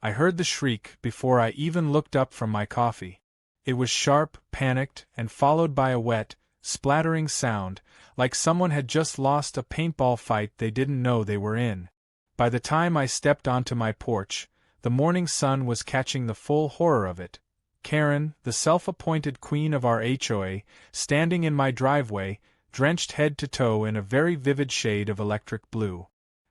I heard the shriek before I even looked up from my coffee. It was sharp, panicked, and followed by a wet, splattering sound, like someone had just lost a paintball fight they didn't know they were in. By the time I stepped onto my porch, the morning sun was catching the full horror of it. Karen, the self-appointed queen of our HOA, standing in my driveway, drenched head to toe in a very vivid shade of electric blue.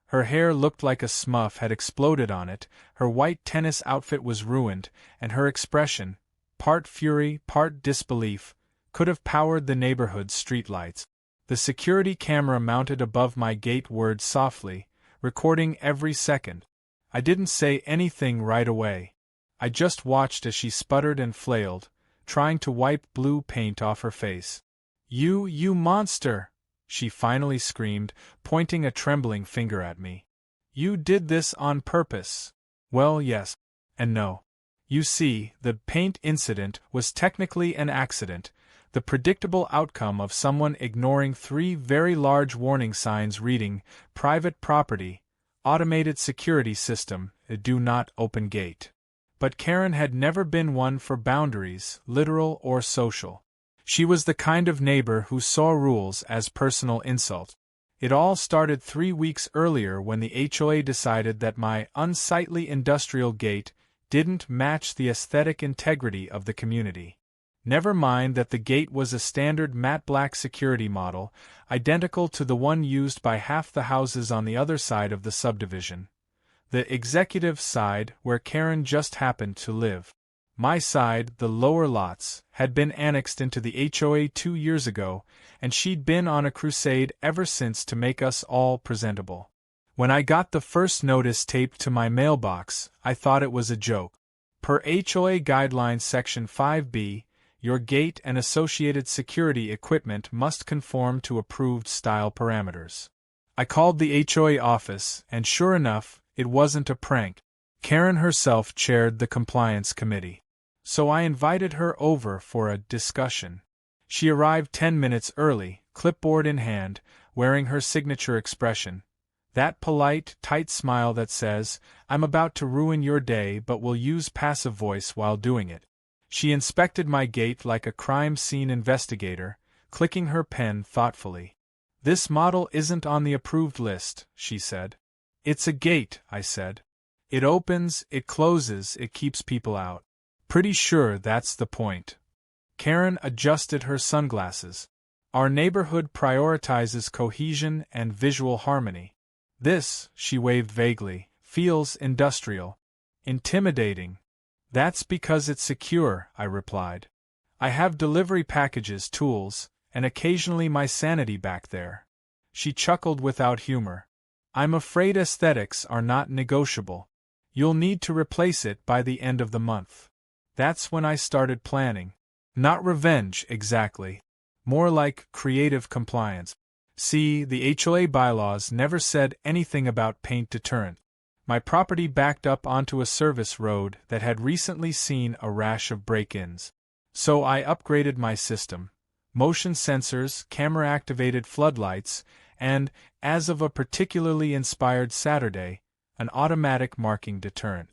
Her hair looked like a smurf had exploded on it, her white tennis outfit was ruined, and her expression, part fury, part disbelief, could have powered the neighborhood's streetlights. The security camera mounted above my gate whirred softly, recording every second. I didn't say anything right away. I just watched as she sputtered and flailed, trying to wipe blue paint off her face. You monster!" she finally screamed, pointing a trembling finger at me. "You did this on purpose." Well, yes. And no. You see, the paint incident was technically an accident, the predictable outcome of someone ignoring 3 very large warning signs reading, "Private property, automated security system, do not open gate." But Karen had never been one for boundaries, literal or social. She was the kind of neighbor who saw rules as personal insult. It all started 3 weeks earlier when the HOA decided that my unsightly industrial gate didn't match the aesthetic integrity of the community. Never mind that the gate was a standard matte black security model, identical to the one used by half the houses on the other side of the subdivision. The executive side, where Karen just happened to live. My side, the lower lots, had been annexed into the HOA 2 years ago, and she'd been on a crusade ever since to make us all presentable. When I got the first notice taped to my mailbox, I thought it was a joke. Per HOA Guidelines Section 5B, your gate and associated security equipment must conform to approved style parameters. I called the HOA office, and sure enough, it wasn't a prank. Karen herself chaired the compliance committee. So I invited her over for a discussion. She arrived 10 minutes early, clipboard in hand, wearing her signature expression. That polite, tight smile that says, "I'm about to ruin your day but will use passive voice while doing it." She inspected my gate like a crime scene investigator, clicking her pen thoughtfully. "This model isn't on the approved list," she said. "It's a gate," I said. "It opens, it closes, it keeps people out." "Pretty sure that's the point." Karen adjusted her sunglasses. "Our neighborhood prioritizes cohesion and visual harmony. This," she waved vaguely, "feels industrial. Intimidating." "That's because it's secure," I replied. "I have delivery packages, tools, and occasionally my sanity back there." She chuckled without humor. "I'm afraid aesthetics are not negotiable. You'll need to replace it by the end of the month." That's when I started planning. Not revenge, exactly. More like creative compliance. See, the HOA bylaws never said anything about paint deterrent. My property backed up onto a service road that had recently seen a rash of break-ins. So I upgraded my system. Motion sensors, camera-activated floodlights, and, as of a particularly inspired Saturday, an automatic marking deterrent.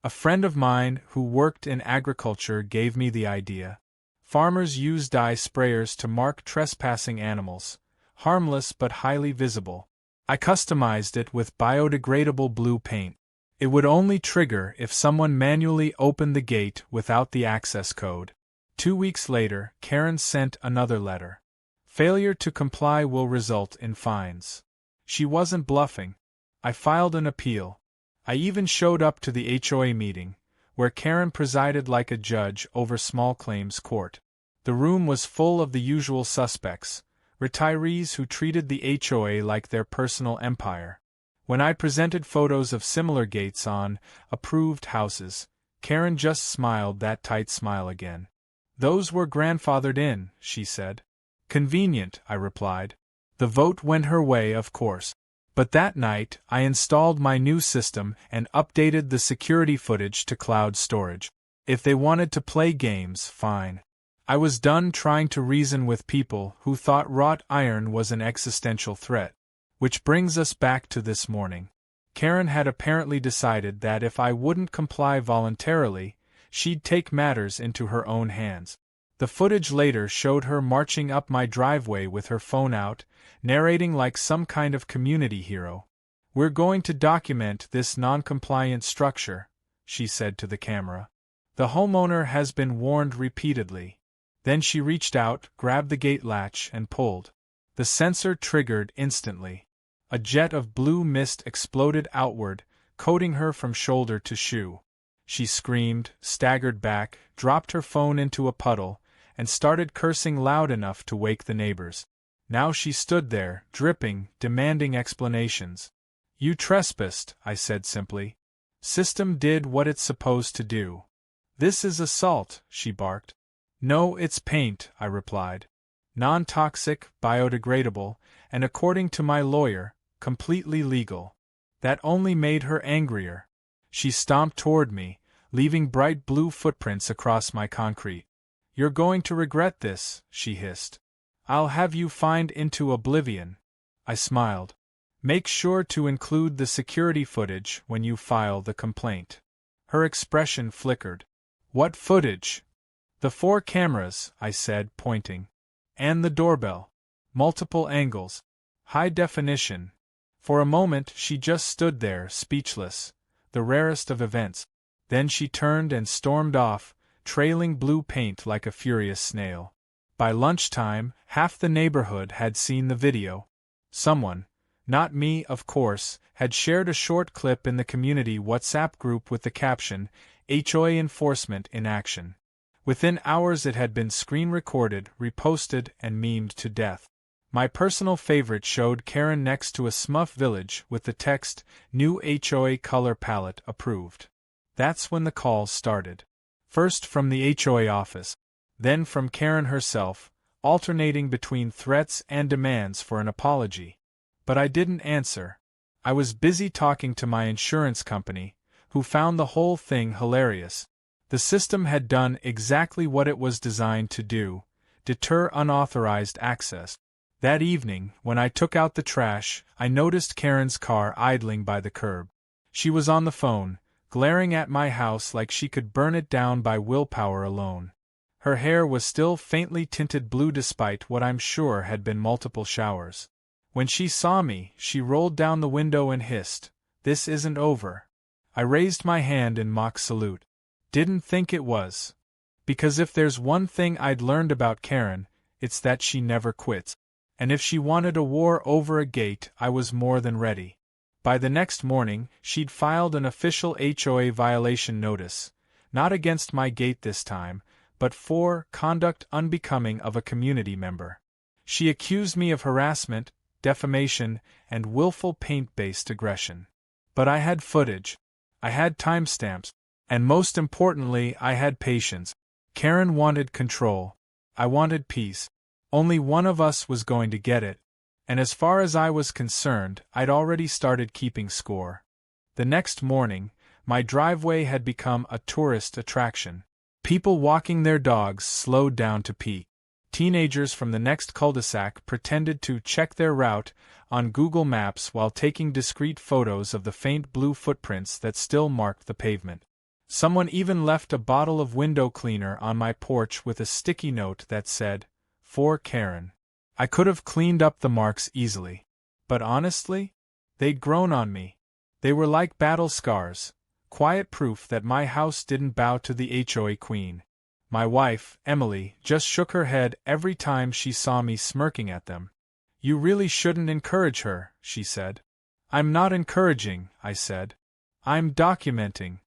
A friend of mine who worked in agriculture gave me the idea. Farmers use dye sprayers to mark trespassing animals, harmless but highly visible. I customized it with biodegradable blue paint. It would only trigger if someone manually opened the gate without the access code. 2 weeks later, Karen sent another letter. Failure to comply will result in fines. She wasn't bluffing. I filed an appeal. I even showed up to the HOA meeting, where Karen presided like a judge over small claims court. The room was full of the usual suspects, retirees who treated the HOA like their personal empire. When I presented photos of similar gates on approved houses, Karen just smiled that tight smile again. "Those were grandfathered in," she said. "Convenient," I replied. The vote went her way, of course. But that night, I installed my new system and updated the security footage to cloud storage. If they wanted to play games, fine. I was done trying to reason with people who thought wrought iron was an existential threat. Which brings us back to this morning. Karen had apparently decided that if I wouldn't comply voluntarily, she'd take matters into her own hands. The footage later showed her marching up my driveway with her phone out, narrating like some kind of community hero. "We're going to document this non-compliant structure," she said to the camera. "The homeowner has been warned repeatedly." Then she reached out, grabbed the gate latch, and pulled. The sensor triggered instantly. A jet of blue mist exploded outward, coating her from shoulder to shoe. She screamed, staggered back, dropped her phone into a puddle, and started cursing loud enough to wake the neighbors. Now she stood there, dripping, demanding explanations. "You trespassed," I said simply. "System did what it's supposed to do." "This is assault," she barked. "No, it's paint," I replied. "Non-toxic, biodegradable, and according to my lawyer, completely legal." That only made her angrier. She stomped toward me, leaving bright blue footprints across my concrete. "You're going to regret this," she hissed. "I'll have you fined into oblivion." I smiled. "Make sure to include the security footage when you file the complaint." Her expression flickered. "What footage?" "The 4 cameras," I said, pointing. "And the doorbell. Multiple angles. High definition." For a moment she just stood there, speechless, the rarest of events. Then she turned and stormed off, trailing blue paint like a furious snail. By lunchtime, half the neighborhood had seen the video. Someone, not me of course, had shared a short clip in the community WhatsApp group with the caption, "HOA enforcement in action." Within hours it had been screen-recorded, reposted, and memed to death. My personal favorite showed Karen next to a Smurf village with the text, "New HOA color palette approved." That's when the calls started. First from the HOA office, then from Karen herself, alternating between threats and demands for an apology. But I didn't answer. I was busy talking to my insurance company, who found the whole thing hilarious. The system had done exactly what it was designed to do: deter unauthorized access. That evening, when I took out the trash, I noticed Karen's car idling by the curb. She was on the phone, glaring at my house like she could burn it down by willpower alone. Her hair was still faintly tinted blue despite what I'm sure had been multiple showers. When she saw me, she rolled down the window and hissed, "This isn't over." I raised my hand in mock salute. Didn't think it was. Because if there's one thing I'd learned about Karen, it's that she never quits. And if she wanted a war over a gate, I was more than ready. By the next morning, she'd filed an official HOA violation notice, not against my gate this time, but for conduct unbecoming of a community member. She accused me of harassment, defamation, and willful paint-based aggression. But I had footage. I had timestamps. And most importantly, I had patience. Karen wanted control. I wanted peace. Only one of us was going to get it. And as far as I was concerned, I'd already started keeping score. The next morning, my driveway had become a tourist attraction. People walking their dogs slowed down to pee. Teenagers from the next cul-de-sac pretended to check their route on Google Maps while taking discreet photos of the faint blue footprints that still marked the pavement. Someone even left a bottle of window cleaner on my porch with a sticky note that said, "For Karen." I could have cleaned up the marks easily. But honestly, they'd grown on me. They were like battle scars, quiet proof that my house didn't bow to the HOA queen. My wife, Emily, just shook her head every time she saw me smirking at them. "You really shouldn't encourage her," she said. "I'm not encouraging," I said. "I'm documenting."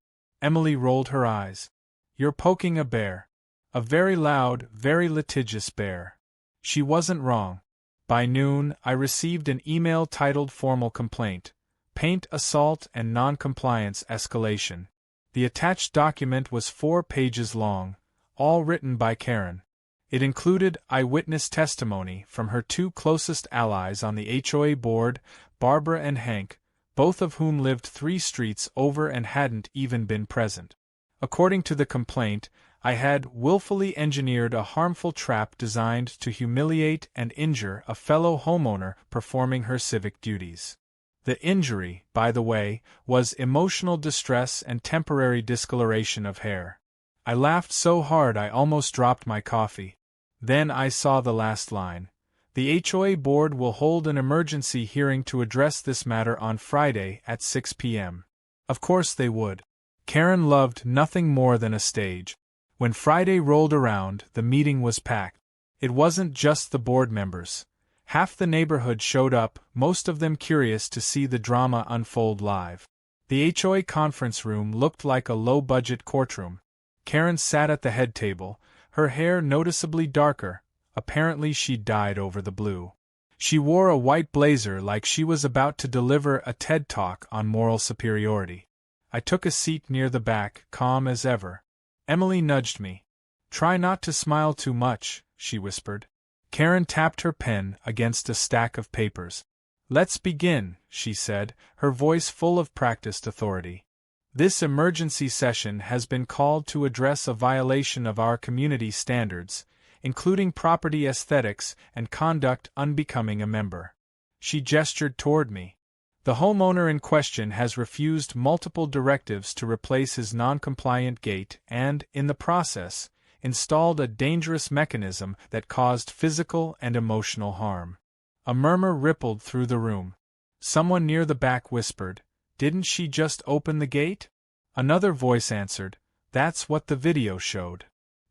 Emily rolled her eyes. "You're poking a bear. A very loud, very litigious bear." She wasn't wrong. By noon, I received an email titled Formal Complaint, Paint Assault and Non-Compliance Escalation. The attached document was 4 pages long, all written by Karen. It included eyewitness testimony from her 2 closest allies on the HOA board, Barbara and Hank, both of whom lived 3 streets over and hadn't even been present. According to the complaint, I had willfully engineered a harmful trap designed to humiliate and injure a fellow homeowner performing her civic duties. The injury, by the way, was emotional distress and temporary discoloration of hair. I laughed so hard I almost dropped my coffee. Then I saw the last line. The HOA board will hold an emergency hearing to address this matter on Friday at 6 p.m. Of course they would. Karen loved nothing more than a stage. When Friday rolled around, the meeting was packed. It wasn't just the board members. Half the neighborhood showed up, most of them curious to see the drama unfold live. The HOA conference room looked like a low-budget courtroom. Karen sat at the head table, her hair noticeably darker. Apparently she'd dyed over the blue. She wore a white blazer like she was about to deliver a TED Talk on moral superiority. I took a seat near the back, calm as ever. Emily nudged me. "Try not to smile too much," she whispered. Karen tapped her pen against a stack of papers. "Let's begin," she said, her voice full of practiced authority. "This emergency session has been called to address a violation of our community standards, including property aesthetics and conduct unbecoming a member." She gestured toward me. "The homeowner in question has refused multiple directives to replace his non-compliant gate and, in the process, installed a dangerous mechanism that caused physical and emotional harm." A murmur rippled through the room. Someone near the back whispered, "Didn't she just open the gate?" Another voice answered, "That's what the video showed."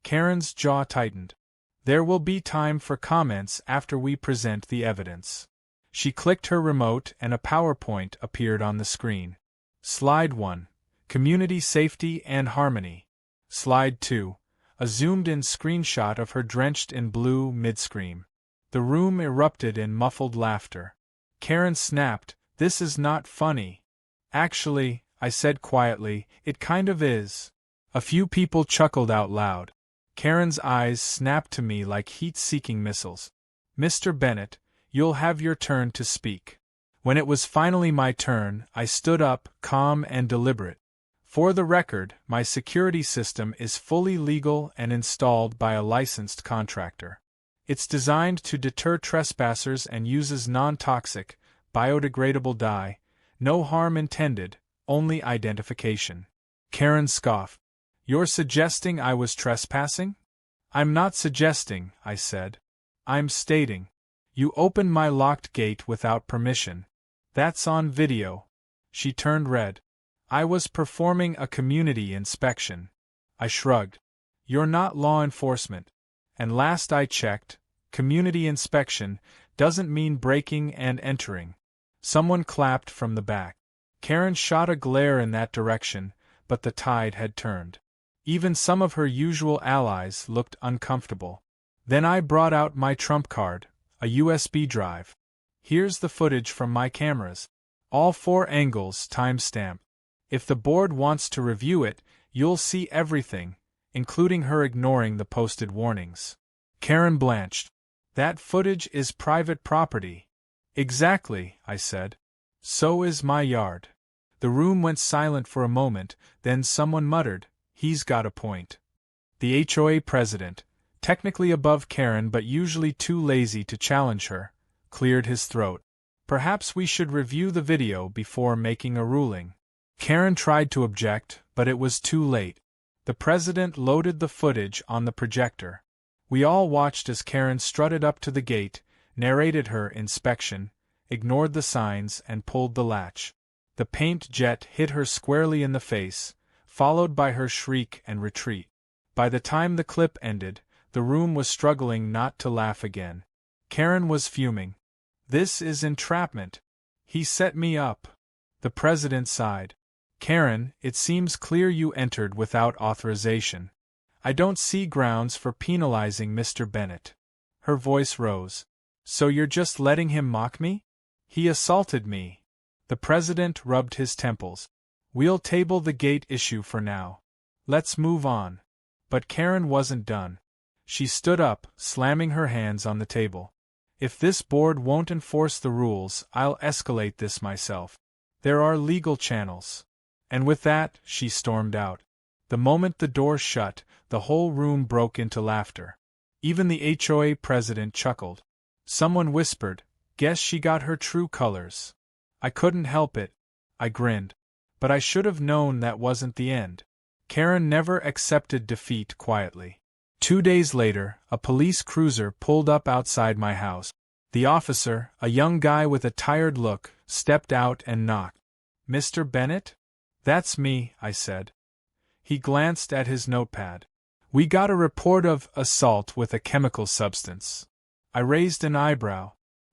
Karen's jaw tightened. "There will be time for comments after we present the evidence." She clicked her remote and a PowerPoint appeared on the screen. Slide 1. Community Safety and Harmony. Slide 2. A zoomed-in screenshot of her drenched in blue mid-scream. The room erupted in muffled laughter. Karen snapped, "This is not funny." "Actually," I said quietly, "it kind of is." A few people chuckled out loud. Karen's eyes snapped to me like heat-seeking missiles. "Mr. Bennett, you'll have your turn to speak." When it was finally my turn, I stood up, calm and deliberate. "For the record, my security system is fully legal and installed by a licensed contractor. It's designed to deter trespassers and uses non-toxic, biodegradable dye. No harm intended, only identification." Karen scoffed. "You're suggesting I was trespassing?" "I'm not suggesting," I said. "I'm stating. You opened my locked gate without permission. That's on video." She turned red. "I was performing a community inspection." I shrugged. "You're not law enforcement. And last I checked, community inspection doesn't mean breaking and entering." Someone clapped from the back. Karen shot a glare in that direction, but the tide had turned. Even some of her usual allies looked uncomfortable. Then I brought out my trump card, a USB drive. "Here's the footage from my cameras. All 4 angles time-stamped. If the board wants to review it, you'll see everything, including her ignoring the posted warnings." Karen blanched. "That footage is private property." "Exactly," I said. "So is my yard." The room went silent for a moment, then someone muttered, "He's got a point." The HOA president, technically above Karen but usually too lazy to challenge her, cleared his throat. "Perhaps we should review the video before making a ruling." Karen tried to object, but it was too late. The president loaded the footage on the projector. We all watched as Karen strutted up to the gate, narrated her inspection, ignored the signs, and pulled the latch. The paint jet hit her squarely in the face, followed by her shriek and retreat. By the time the clip ended, the room was struggling not to laugh again. Karen was fuming. "This is entrapment. He set me up." The president sighed. "Karen, it seems clear you entered without authorization. I don't see grounds for penalizing Mr. Bennett." Her voice rose. "So you're just letting him mock me? He assaulted me." The president rubbed his temples. "We'll table the gate issue for now. Let's move on." But Karen wasn't done. She stood up, slamming her hands on the table. "If this board won't enforce the rules, I'll escalate this myself. There are legal channels." And with that, she stormed out. The moment the door shut, the whole room broke into laughter. Even the HOA president chuckled. Someone whispered, "Guess she got her true colors." I couldn't help it. I grinned. But I should have known that wasn't the end. Karen never accepted defeat quietly. 2 days later, a police cruiser pulled up outside my house. The officer, a young guy with a tired look, stepped out and knocked. "Mr. Bennett?" "That's me," I said. He glanced at his notepad. "We got a report of assault with a chemical substance." I raised an eyebrow.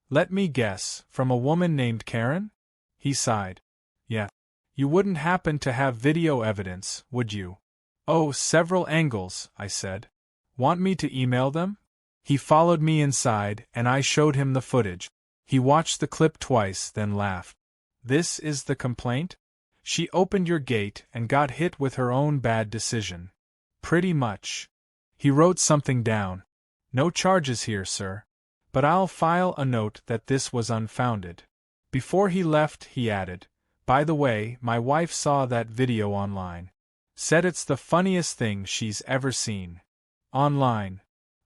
"Let me guess, from a woman named Karen?" He sighed. "Yeah. You wouldn't happen to have video evidence, would you?" "Oh, several angles," I said. "Want me to email them?" He followed me inside, and I showed him the footage. He watched the clip twice, then laughed. "This is the complaint? She opened your gate and got hit with her own bad decision." "Pretty much." He wrote something down. "No charges here, sir. But I'll file a note that this was unfounded." Before he left, he added, "By the way, my wife saw that video online. Said it's the funniest thing she's ever seen." "Online?"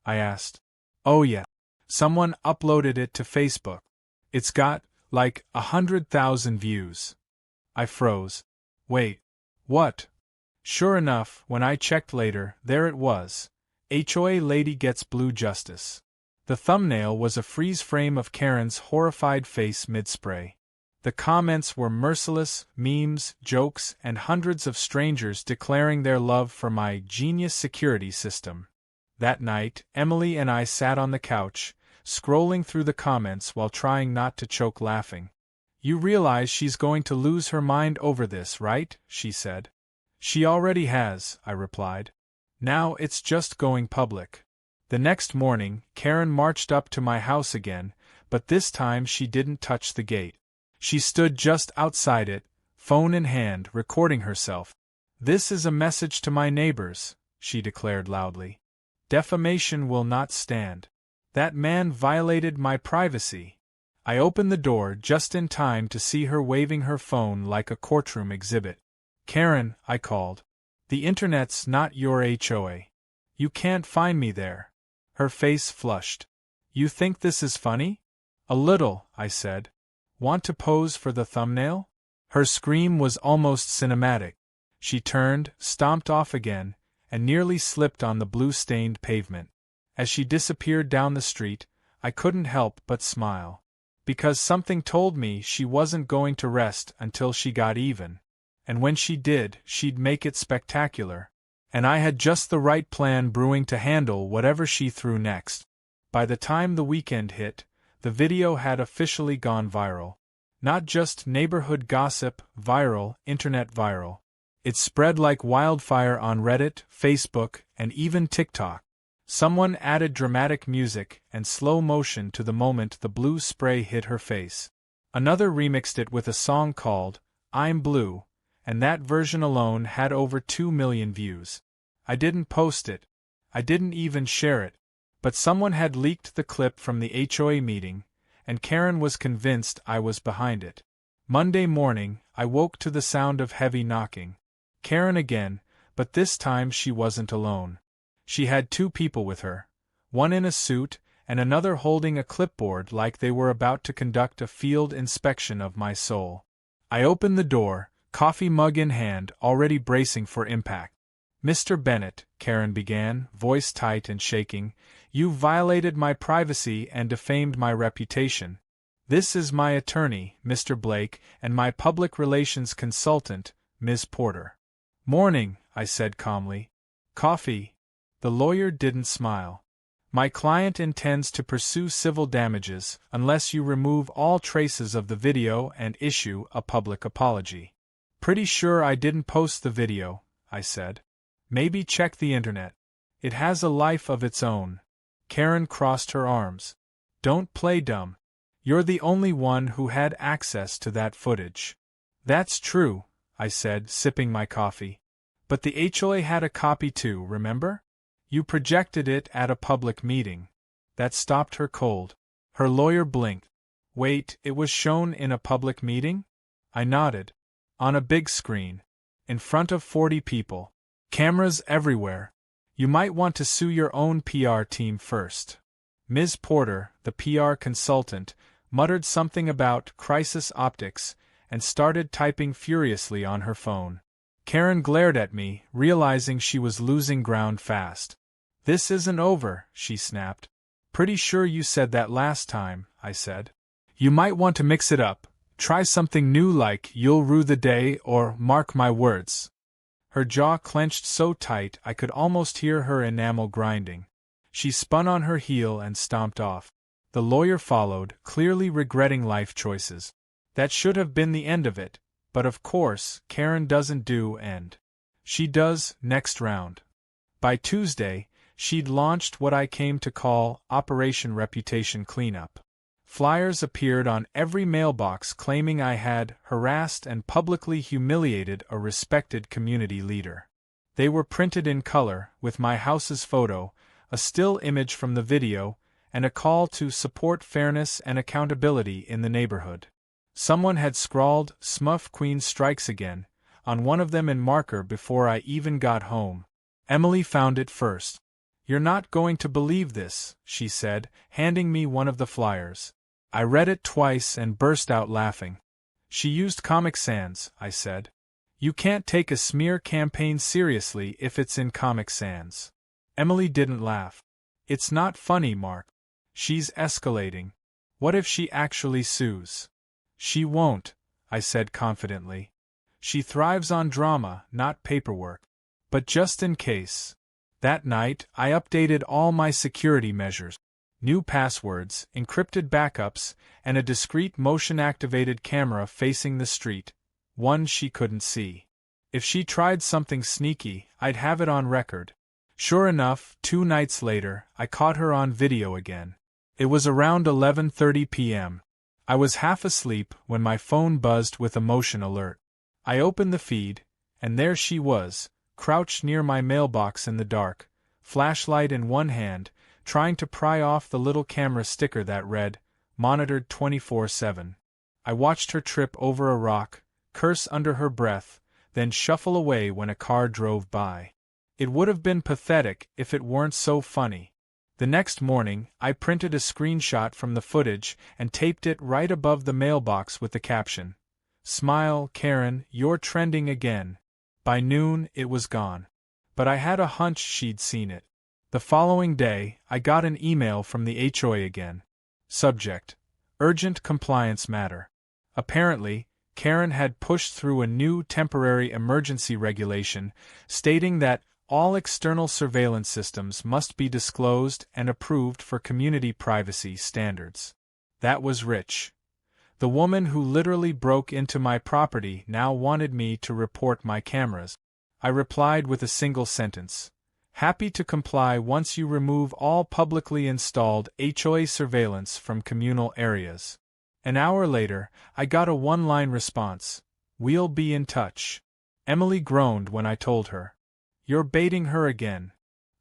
I asked. "Oh yeah. Someone uploaded it to Facebook. It's got, like, 100,000 views." I froze. "Wait. What?" Sure enough, when I checked later, there it was. HOA lady gets blue justice. The thumbnail was a freeze frame of Karen's horrified face mid-spray. The comments were merciless, memes, jokes, and hundreds of strangers declaring their love for my genius security system. That night, Emily and I sat on the couch, scrolling through the comments while trying not to choke laughing. "You realize she's going to lose her mind over this, right?" she said. "She already has," I replied. "Now it's just going public." The next morning, Karen marched up to my house again, but this time she didn't touch the gate. She stood just outside it, phone in hand, recording herself. "This is a message to my neighbors," she declared loudly. "Defamation will not stand. That man violated my privacy." I opened the door just in time to see her waving her phone like a courtroom exhibit. "Karen," I called. "The internet's not your HOA. You can't find me there." Her face flushed. "You think this is funny?" "A little," I said. "Want to pose for the thumbnail?" Her scream was almost cinematic. She turned, stomped off again, and nearly slipped on the blue-stained pavement. As she disappeared down the street, I couldn't help but smile. Because something told me she wasn't going to rest until she got even. And when she did, she'd make it spectacular. And I had just the right plan brewing to handle whatever she threw next. By the time the weekend hit, the video had officially gone viral. Not just neighborhood gossip, viral, internet viral. It spread like wildfire on Reddit, Facebook, and even TikTok. Someone added dramatic music and slow motion to the moment the blue spray hit her face. Another remixed it with a song called "I'm Blue," and that version alone had over 2 million views. I didn't post it. I didn't even share it. But someone had leaked the clip from the HOA meeting, and Karen was convinced I was behind it. Monday morning, I woke to the sound of heavy knocking. Karen again, but this time she wasn't alone. She had 2 people with her, one in a suit and another holding a clipboard like they were about to conduct a field inspection of my soul. I opened the door, coffee mug in hand, already bracing for impact. "Mr. Bennett," Karen began, voice tight and shaking, "you violated my privacy and defamed my reputation. This is my attorney, Mr. Blake, and my public relations consultant, Ms. Porter." "Morning," I said calmly. "Coffee?" The lawyer didn't smile. "My client intends to pursue civil damages unless you remove all traces of the video and issue a public apology." "Pretty sure I didn't post the video," I said. "Maybe check the internet. It has a life of its own." Karen crossed her arms. "Don't play dumb. You're the only one who had access to that footage." "That's true," I said, sipping my coffee. "But the HOA had a copy too, remember? You projected it at a public meeting." That stopped her cold. Her lawyer blinked. "Wait, it was shown in a public meeting?" I nodded. "On a big screen. In front of 40 people. Cameras everywhere. You might want to sue your own PR team first." Ms. Porter, the PR consultant, muttered something about crisis optics, and started typing furiously on her phone. Karen glared at me, realizing she was losing ground fast. "This isn't over," she snapped. "Pretty sure you said that last time," I said. "You might want to mix it up. Try something new like 'You'll rue the day' or 'Mark my words.'" Her jaw clenched so tight I could almost hear her enamel grinding. She spun on her heel and stomped off. The lawyer followed, clearly regretting life choices. That should have been the end of it, but of course, Karen doesn't do end. She does next round. By Tuesday, she'd launched what I came to call Operation Reputation Cleanup. Flyers appeared on every mailbox claiming I had harassed and publicly humiliated a respected community leader. They were printed in color, with my house's photo, a still image from the video, and a call to support fairness and accountability in the neighborhood. Someone had scrawled "Smuff Queen Strikes Again" on one of them in marker before I even got home. Emily found it first. "You're not going to believe this," she said, handing me one of the flyers. I read it twice and burst out laughing. "She used Comic Sans," I said. "You can't take a smear campaign seriously if it's in Comic Sans." Emily didn't laugh. "It's not funny, Mark. She's escalating. What if she actually sues?" "She won't," I said confidently. "She thrives on drama, not paperwork. But just in case." That night, I updated all my security measures. New passwords, encrypted backups, and a discreet motion-activated camera facing the street, one she couldn't see. If she tried something sneaky, I'd have it on record. Sure enough, 2 nights later, I caught her on video again. It was around 11:30 p.m. I was half asleep when my phone buzzed with a motion alert. I opened the feed, and there she was, crouched near my mailbox in the dark, flashlight in one hand, trying to pry off the little camera sticker that read, "Monitored 24/7. I watched her trip over a rock, curse under her breath, then shuffle away when a car drove by. It would have been pathetic if it weren't so funny. The next morning, I printed a screenshot from the footage and taped it right above the mailbox with the caption, "Smile, Karen, you're trending again." By noon, it was gone. But I had a hunch she'd seen it. The following day, I got an email from the HOA again. Subject: Urgent compliance matter. Apparently, Karen had pushed through a new temporary emergency regulation stating that all external surveillance systems must be disclosed and approved for community privacy standards. That was rich. The woman who literally broke into my property now wanted me to report my cameras. I replied with a single sentence. "Happy to comply once you remove all publicly installed HOA surveillance from communal areas." An hour later, I got a one-line response. "We'll be in touch." Emily groaned when I told her. "You're baiting her again."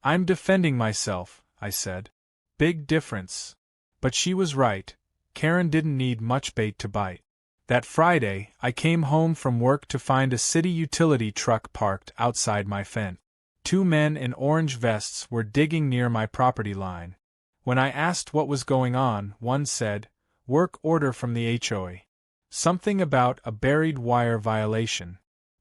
"I'm defending myself," I said. "Big difference." But she was right. Karen didn't need much bait to bite. That Friday, I came home from work to find a city utility truck parked outside my fence. 2 men in orange vests were digging near my property line. When I asked what was going on, one said, "Work order from the HOA." Something about a buried wire violation.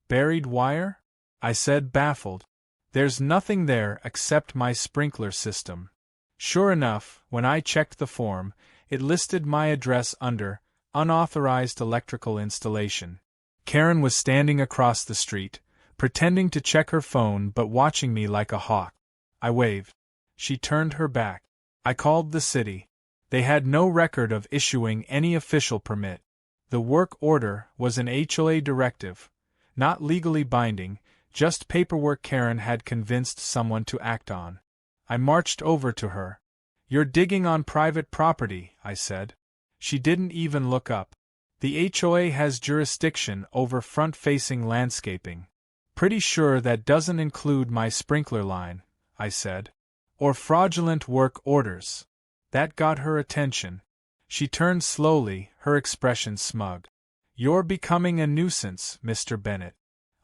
"Buried wire?" I said, baffled. "There's nothing there except my sprinkler system." Sure enough, when I checked the form, it listed my address under unauthorized electrical installation. Karen was standing across the street, pretending to check her phone but watching me like a hawk. I waved. She turned her back. I called the city. They had no record of issuing any official permit. The work order was an HOA directive, not legally binding, just paperwork Karen had convinced someone to act on. I marched over to her. "You're digging on private property," I said. She didn't even look up. "The HOA has jurisdiction over front-facing landscaping." "Pretty sure that doesn't include my sprinkler line," I said. "Or fraudulent work orders." That got her attention. She turned slowly, her expression smug. "You're becoming a nuisance, Mr. Bennett.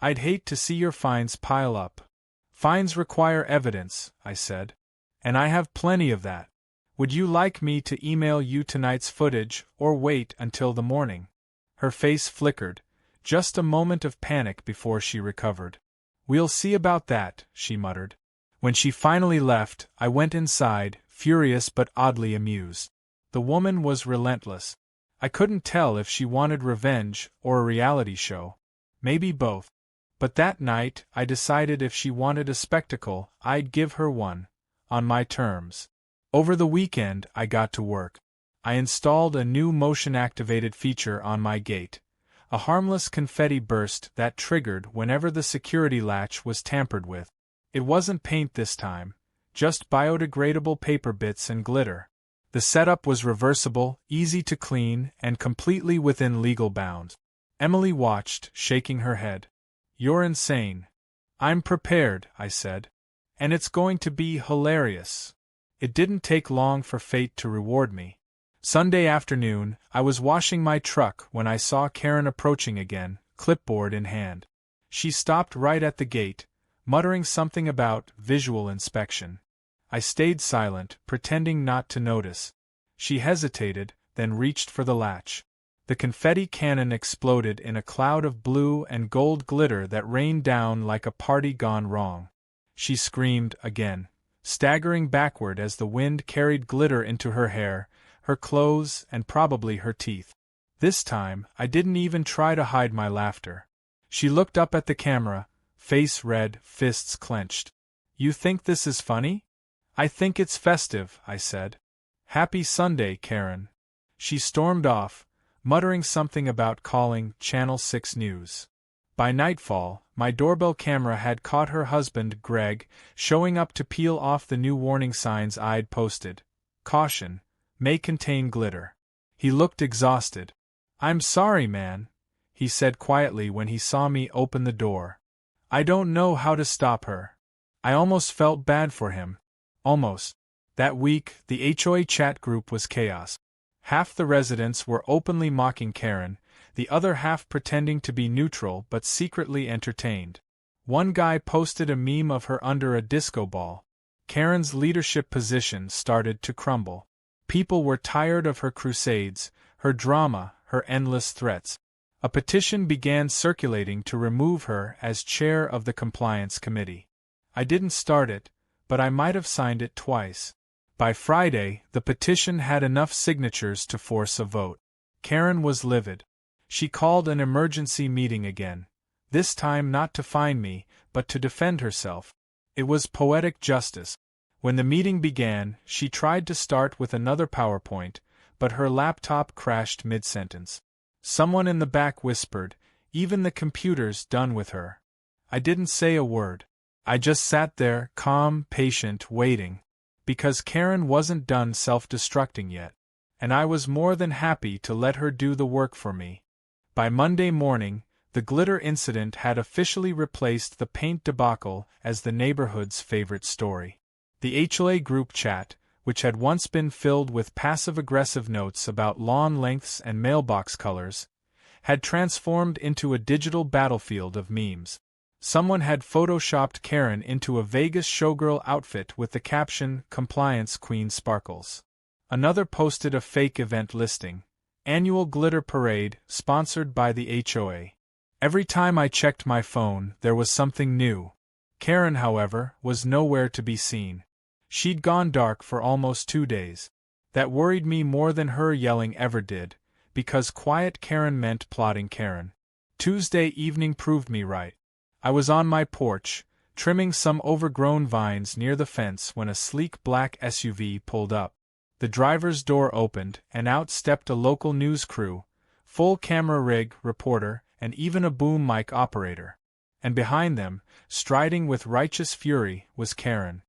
I'd hate to see your fines pile up." "Fines require evidence," I said. "And I have plenty of that." Would you like me to email you tonight's footage or wait until the morning? Her face flickered, just a moment of panic before she recovered. We'll see about that, she muttered. When she finally left, I went inside, furious but oddly amused. The woman was relentless. I couldn't tell if she wanted revenge or a reality show. Maybe both. But that night, I decided if she wanted a spectacle, I'd give her one. On my terms. Over the weekend, I got to work. I installed a new motion-activated feature on my gate. A harmless confetti burst that triggered whenever the security latch was tampered with. It wasn't paint this time, just biodegradable paper bits and glitter. The setup was reversible, easy to clean, and completely within legal bounds. Emily watched, shaking her head. You're insane. I'm prepared, I said. And it's going to be hilarious. It didn't take long for fate to reward me. Sunday afternoon, I was washing my truck when I saw Karen approaching again, clipboard in hand. She stopped right at the gate, muttering something about visual inspection. I stayed silent, pretending not to notice. She hesitated, then reached for the latch. The confetti cannon exploded in a cloud of blue and gold glitter that rained down like a party gone wrong. She screamed again, staggering backward as the wind carried glitter into her hair, her clothes, and probably her teeth. This time, I didn't even try to hide my laughter. She looked up at the camera, face red, fists clenched. You think this is funny? I think it's festive, I said. Happy Sunday, Karen. She stormed off, muttering something about calling Channel 6 News. By nightfall, my doorbell camera had caught her husband, Greg, showing up to peel off the new warning signs I'd posted. Caution, may contain glitter. He looked exhausted. I'm sorry, man, he said quietly when he saw me open the door. I don't know how to stop her. I almost felt bad for him. Almost. That week, the HOA chat group was chaos. Half the residents were openly mocking Karen, the other half pretending to be neutral but secretly entertained. One guy posted a meme of her under a disco ball. Karen's leadership position started to crumble. People were tired of her crusades, her drama, her endless threats. A petition began circulating to remove her as chair of the compliance committee. I didn't start it, but I might have signed it twice. By Friday, the petition had enough signatures to force a vote. Karen was livid. She called an emergency meeting again. This time not to fine me, but to defend herself. It was poetic justice. When the meeting began, she tried to start with another PowerPoint, but her laptop crashed mid-sentence. Someone in the back whispered, "Even the computer's done with her." I didn't say a word. I just sat there, calm, patient, waiting. Because Karen wasn't done self-destructing yet. And I was more than happy to let her do the work for me. By Monday morning, the glitter incident had officially replaced the paint debacle as the neighborhood's favorite story. The HOA group chat, which had once been filled with passive-aggressive notes about lawn lengths and mailbox colors, had transformed into a digital battlefield of memes. Someone had photoshopped Karen into a Vegas showgirl outfit with the caption, "Compliance Queen Sparkles." Another posted a fake event listing, "Annual Glitter Parade, sponsored by the HOA." Every time I checked my phone, there was something new. Karen, however, was nowhere to be seen. She'd gone dark for almost 2 days. That worried me more than her yelling ever did, because quiet Karen meant plotting Karen. Tuesday evening proved me right. I was on my porch, trimming some overgrown vines near the fence when a sleek black SUV pulled up. The driver's door opened, and out stepped a local news crew, full camera rig, reporter, and even a boom mic operator. And behind them, striding with righteous fury, was Karen.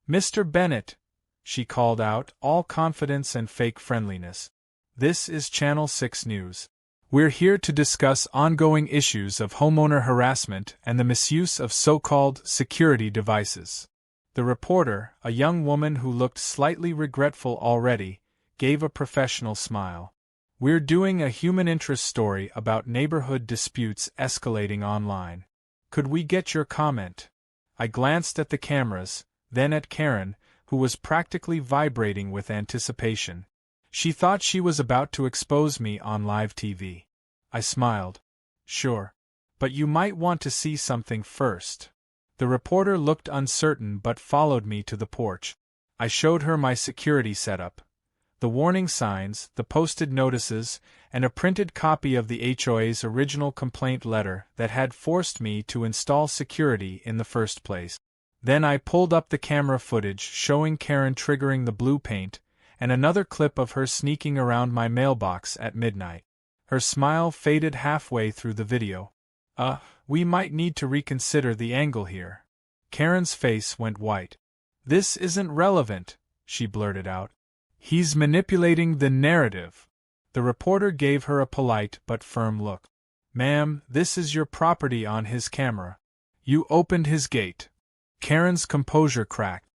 "Mr. Bennett," she called out, all confidence and fake friendliness. "This is Channel 6 News. We're here to discuss ongoing issues of homeowner harassment and the misuse of so-called security devices." The reporter, a young woman who looked slightly regretful already, gave a professional smile. "We're doing a human interest story about neighborhood disputes escalating online. Could we get your comment?" I glanced at the cameras, then at Karen, who was practically vibrating with anticipation. She thought she was about to expose me on live TV. I smiled. Sure. But you might want to see something first. The reporter looked uncertain but followed me to the porch. I showed her my security setup. The warning signs, the posted notices, and a printed copy of the HOA's original complaint letter that had forced me to install security in the first place. Then I pulled up the camera footage showing Karen triggering the blue paint, and another clip of her sneaking around my mailbox at midnight. Her smile faded halfway through the video. We might need to reconsider the angle here. Karen's face went white. This isn't relevant, she blurted out. He's manipulating the narrative. The reporter gave her a polite but firm look. Ma'am, this is your property on his camera. You opened his gate. Karen's composure cracked.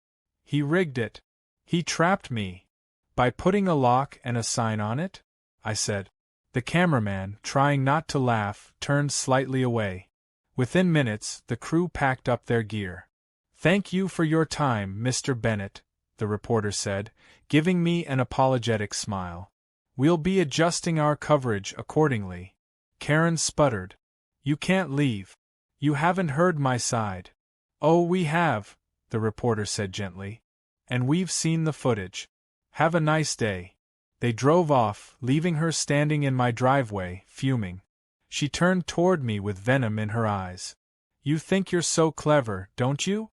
He rigged it. He trapped me. By putting a lock and a sign on it? I said. The cameraman, trying not to laugh, turned slightly away. Within minutes, the crew packed up their gear. Thank you for your time, Mr. Bennett, the reporter said, giving me an apologetic smile. We'll be adjusting our coverage accordingly. Karen sputtered. You can't leave. You haven't heard my side. Oh, we have, the reporter said gently. And we've seen the footage. Have a nice day. They drove off, leaving her standing in my driveway, fuming. She turned toward me with venom in her eyes. You think you're so clever, don't you?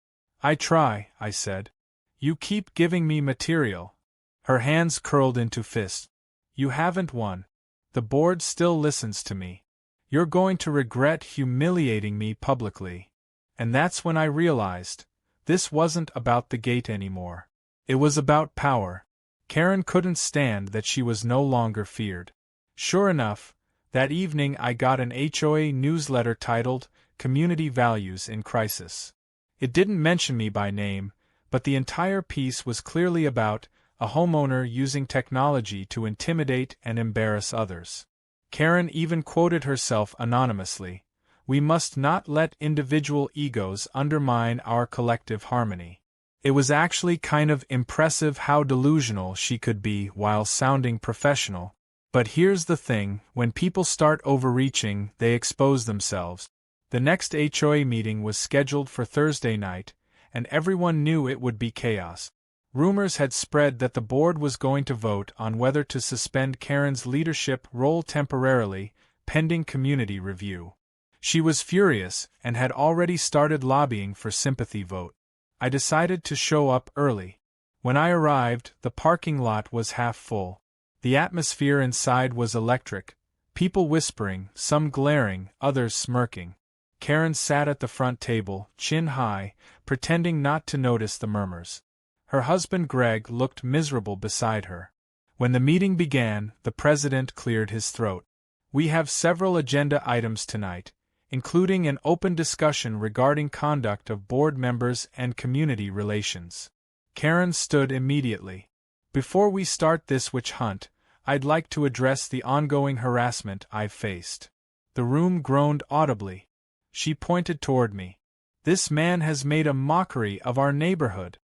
I try, I said. You keep giving me material. Her hands curled into fists. You haven't won. The board still listens to me. You're going to regret humiliating me publicly. And that's when I realized, this wasn't about the gate anymore. It was about power. Karen couldn't stand that she was no longer feared. Sure enough, that evening I got an HOA newsletter titled, Community Values in Crisis. It didn't mention me by name, but the entire piece was clearly about a homeowner using technology to intimidate and embarrass others. Karen even quoted herself anonymously, "We must not let individual egos undermine our collective harmony." It was actually kind of impressive how delusional she could be while sounding professional. But here's the thing, when people start overreaching, they expose themselves. The next HOA meeting was scheduled for Thursday night, and everyone knew it would be chaos. Rumors had spread that the board was going to vote on whether to suspend Karen's leadership role temporarily, pending community review. She was furious and had already started lobbying for sympathy vote. I decided to show up early. When I arrived, the parking lot was half full. The atmosphere inside was electric, people whispering, some glaring, others smirking. Karen sat at the front table, chin high, pretending not to notice the murmurs. Her husband Greg looked miserable beside her. When the meeting began, the president cleared his throat. We have several agenda items tonight, including an open discussion regarding conduct of board members and community relations. Karen stood immediately. Before we start this witch hunt, I'd like to address the ongoing harassment I've faced. The room groaned audibly. She pointed toward me. This man has made a mockery of our neighborhood.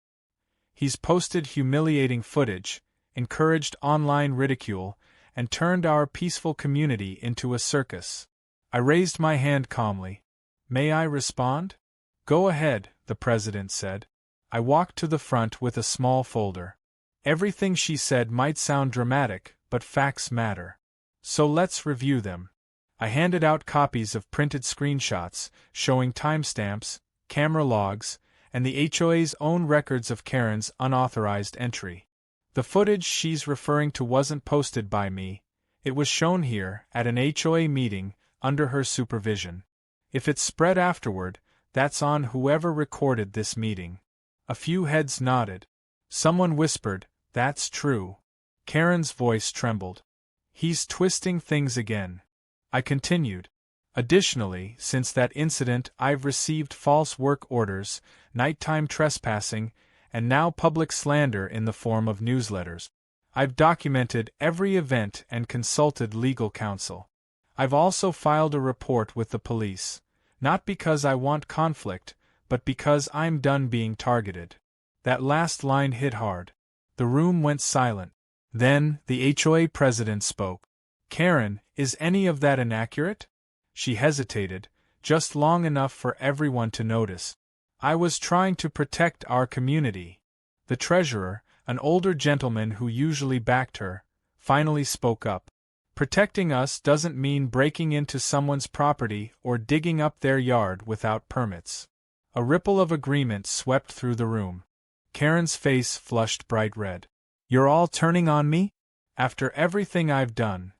He's posted humiliating footage, encouraged online ridicule, and turned our peaceful community into a circus. I raised my hand calmly. May I respond? Go ahead, the president said. I walked to the front with a small folder. Everything she said might sound dramatic, but facts matter. So let's review them. I handed out copies of printed screenshots showing timestamps, camera logs, and the HOA's own records of Karen's unauthorized entry. The footage she's referring to wasn't posted by me. It was shown here, at an HOA meeting, under her supervision. If it's spread afterward, that's on whoever recorded this meeting. A few heads nodded. Someone whispered, "That's true." Karen's voice trembled. He's twisting things again. I continued. Additionally, since that incident, I've received false work orders, nighttime trespassing, and now public slander in the form of newsletters. I've documented every event and consulted legal counsel. I've also filed a report with the police, not because I want conflict, but because I'm done being targeted. That last line hit hard. The room went silent. Then, the HOA president spoke. Karen, is any of that inaccurate? She hesitated, just long enough for everyone to notice. I was trying to protect our community. The treasurer, an older gentleman who usually backed her, finally spoke up. Protecting us doesn't mean breaking into someone's property or digging up their yard without permits. A ripple of agreement swept through the room. Karen's face flushed bright red. You're all turning on me? After everything I've done.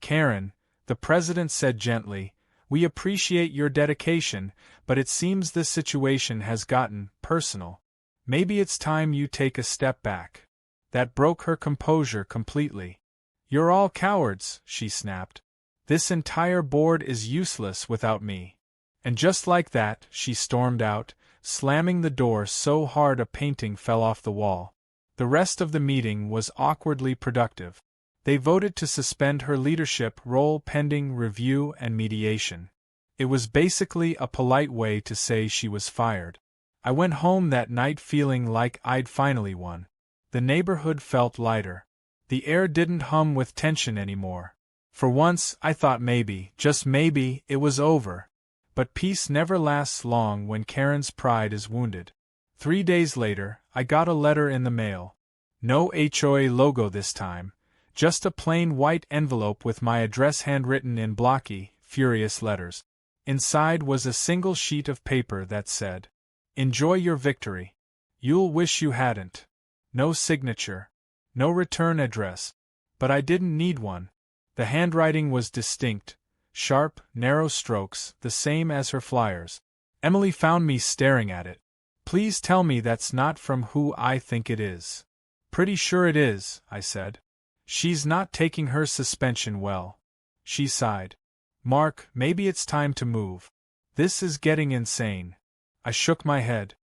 Karen, the president said gently, we appreciate your dedication, but it seems this situation has gotten personal. Maybe it's time you take a step back. That broke her composure completely. You're all cowards, she snapped. This entire board is useless without me. And just like that, she stormed out, slamming the door so hard a painting fell off the wall. The rest of the meeting was awkwardly productive. They voted to suspend her leadership role pending review and mediation. It was basically a polite way to say she was fired. I went home that night feeling like I'd finally won. The neighborhood felt lighter. The air didn't hum with tension anymore. For once, I thought maybe, just maybe, it was over. But peace never lasts long when Karen's pride is wounded. 3 days later, I got a letter in the mail. No HOA logo this time, just a plain white envelope with my address handwritten in blocky, furious letters. Inside was a single sheet of paper that said, "Enjoy your victory. You'll wish you hadn't." No signature. No return address. But I didn't need one. The handwriting was distinct, sharp, narrow strokes, the same as her flyers. Emily found me staring at it. Please tell me that's not from who I think it is. Pretty sure it is, I said. She's not taking her suspension well. She sighed. Mark, maybe it's time to move. This is getting insane. I shook my head.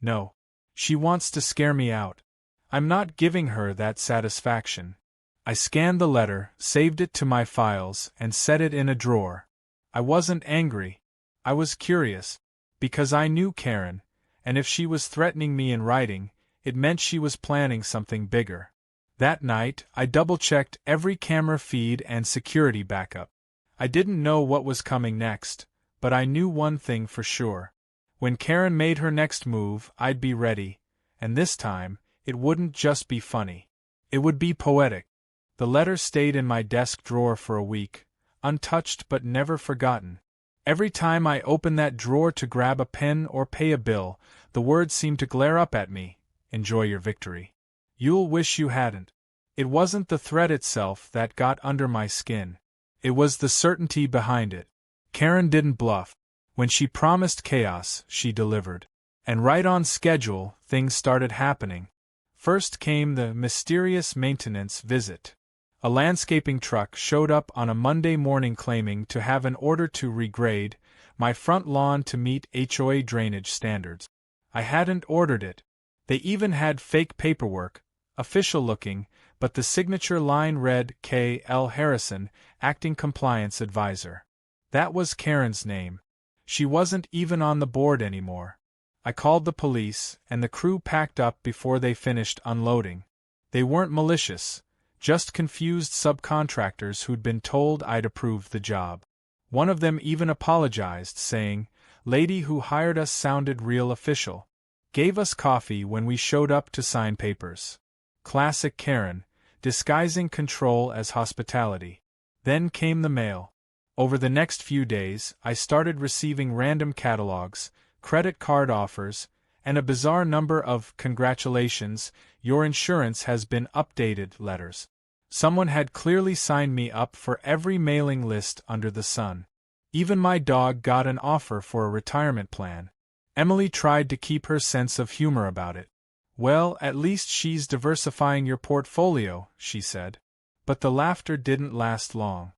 No. She wants to scare me out. I'm not giving her that satisfaction. I scanned the letter, saved it to my files, and set it in a drawer. I wasn't angry. I was curious. Because I knew Karen, and if she was threatening me in writing, it meant she was planning something bigger. That night, I double-checked every camera feed and security backup. I didn't know what was coming next, but I knew one thing for sure. When Karen made her next move, I'd be ready, and this time, it wouldn't just be funny. It would be poetic. The letter stayed in my desk drawer for a week, untouched but never forgotten. Every time I opened that drawer to grab a pen or pay a bill, the words seemed to glare up at me. Enjoy your victory. You'll wish you hadn't. It wasn't the threat itself that got under my skin. It was the certainty behind it. Karen didn't bluff. When she promised chaos, she delivered. And right on schedule, things started happening. First came the mysterious maintenance visit. A landscaping truck showed up on a Monday morning claiming to have an order to regrade my front lawn to meet HOA drainage standards. I hadn't ordered it. They even had fake paperwork, official-looking, but the signature line read K. L. Harrison, Acting Compliance Advisor. That was Karen's name. She wasn't even on the board anymore. I called the police, and the crew packed up before they finished unloading. They weren't malicious, just confused subcontractors who'd been told I'd approved the job. One of them even apologized, saying, "Lady who hired us sounded real official. Gave us coffee when we showed up to sign papers." Classic Karen, disguising control as hospitality. Then came the mail. Over the next few days, I started receiving random catalogs, credit card offers, and a bizarre number of "congratulations, your insurance has been updated" letters. Someone had clearly signed me up for every mailing list under the sun. Even my dog got an offer for a retirement plan. Emily tried to keep her sense of humor about it. "Well, at least she's diversifying your portfolio," she said. But the laughter didn't last long.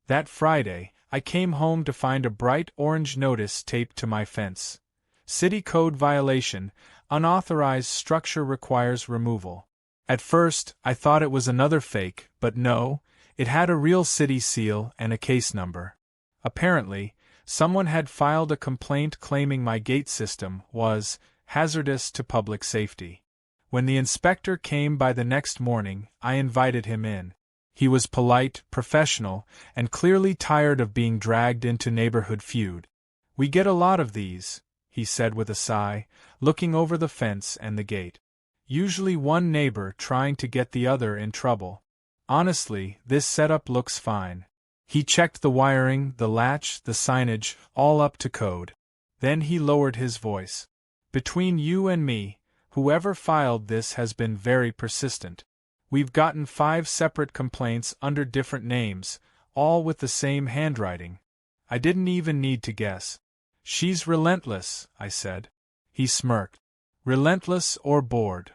That Friday, I came home to find a bright orange notice taped to my fence. City code violation, unauthorized structure requires removal. At first, I thought it was another fake, but no, it had a real city seal and a case number. Apparently, someone had filed a complaint claiming my gate system was hazardous to public safety. When the inspector came by the next morning, I invited him in. He was polite, professional, and clearly tired of being dragged into neighborhood feud. "We get a lot of these," he said with a sigh, looking over the fence and the gate. "Usually one neighbor trying to get the other in trouble. Honestly, this setup looks fine." He checked the wiring, the latch, the signage, all up to code. Then he lowered his voice. "Between you and me, whoever filed this has been very persistent. We've gotten 5 separate complaints under different names, all with the same handwriting. I didn't even need to guess." "She's relentless," I said. He smirked. "Relentless or bored."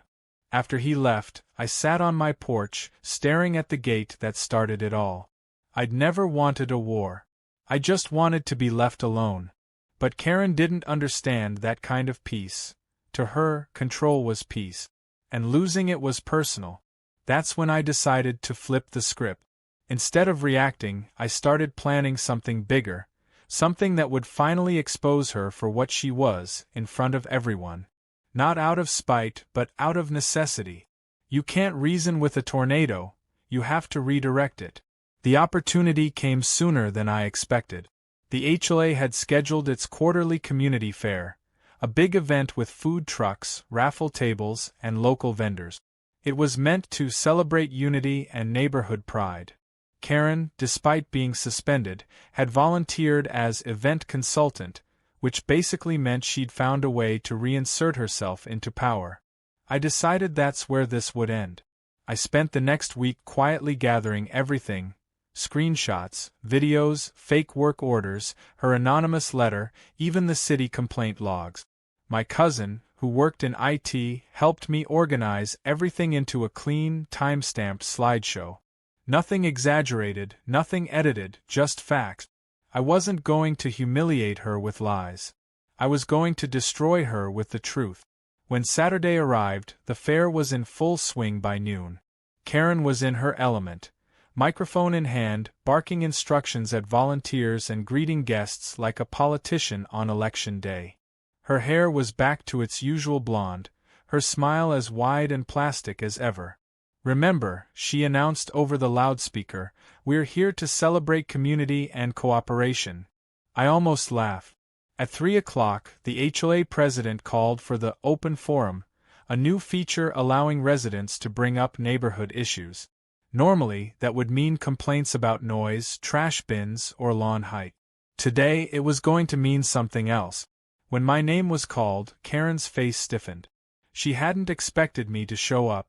After he left, I sat on my porch, staring at the gate that started it all. I'd never wanted a war. I just wanted to be left alone. But Karen didn't understand that kind of peace. To her, control was peace. And losing it was personal. That's when I decided to flip the script. Instead of reacting, I started planning something bigger, something that would finally expose her for what she was, in front of everyone. Not out of spite, but out of necessity. You can't reason with a tornado, you have to redirect it. The opportunity came sooner than I expected. The HOA had scheduled its quarterly community fair, a big event with food trucks, raffle tables, and local vendors. It was meant to celebrate unity and neighborhood pride. Karen, despite being suspended, had volunteered as event consultant, which basically meant she'd found a way to reinsert herself into power. I decided that's where this would end. I spent the next week quietly gathering everything: screenshots, videos, fake work orders, her anonymous letter, even the city complaint logs. My cousin, who worked in IT, helped me organize everything into a clean, time-stamped slideshow. Nothing exaggerated, nothing edited, just facts. I wasn't going to humiliate her with lies. I was going to destroy her with the truth. When Saturday arrived, the fair was in full swing by noon. Karen was in her element, microphone in hand, barking instructions at volunteers and greeting guests like a politician on election day. Her hair was back to its usual blonde, her smile as wide and plastic as ever. "Remember," she announced over the loudspeaker, "we're here to celebrate community and cooperation." I almost laughed. At 3 o'clock, the HOA president called for the Open Forum, a new feature allowing residents to bring up neighborhood issues. Normally, that would mean complaints about noise, trash bins, or lawn height. Today, it was going to mean something else. When my name was called, Karen's face stiffened. She hadn't expected me to show up.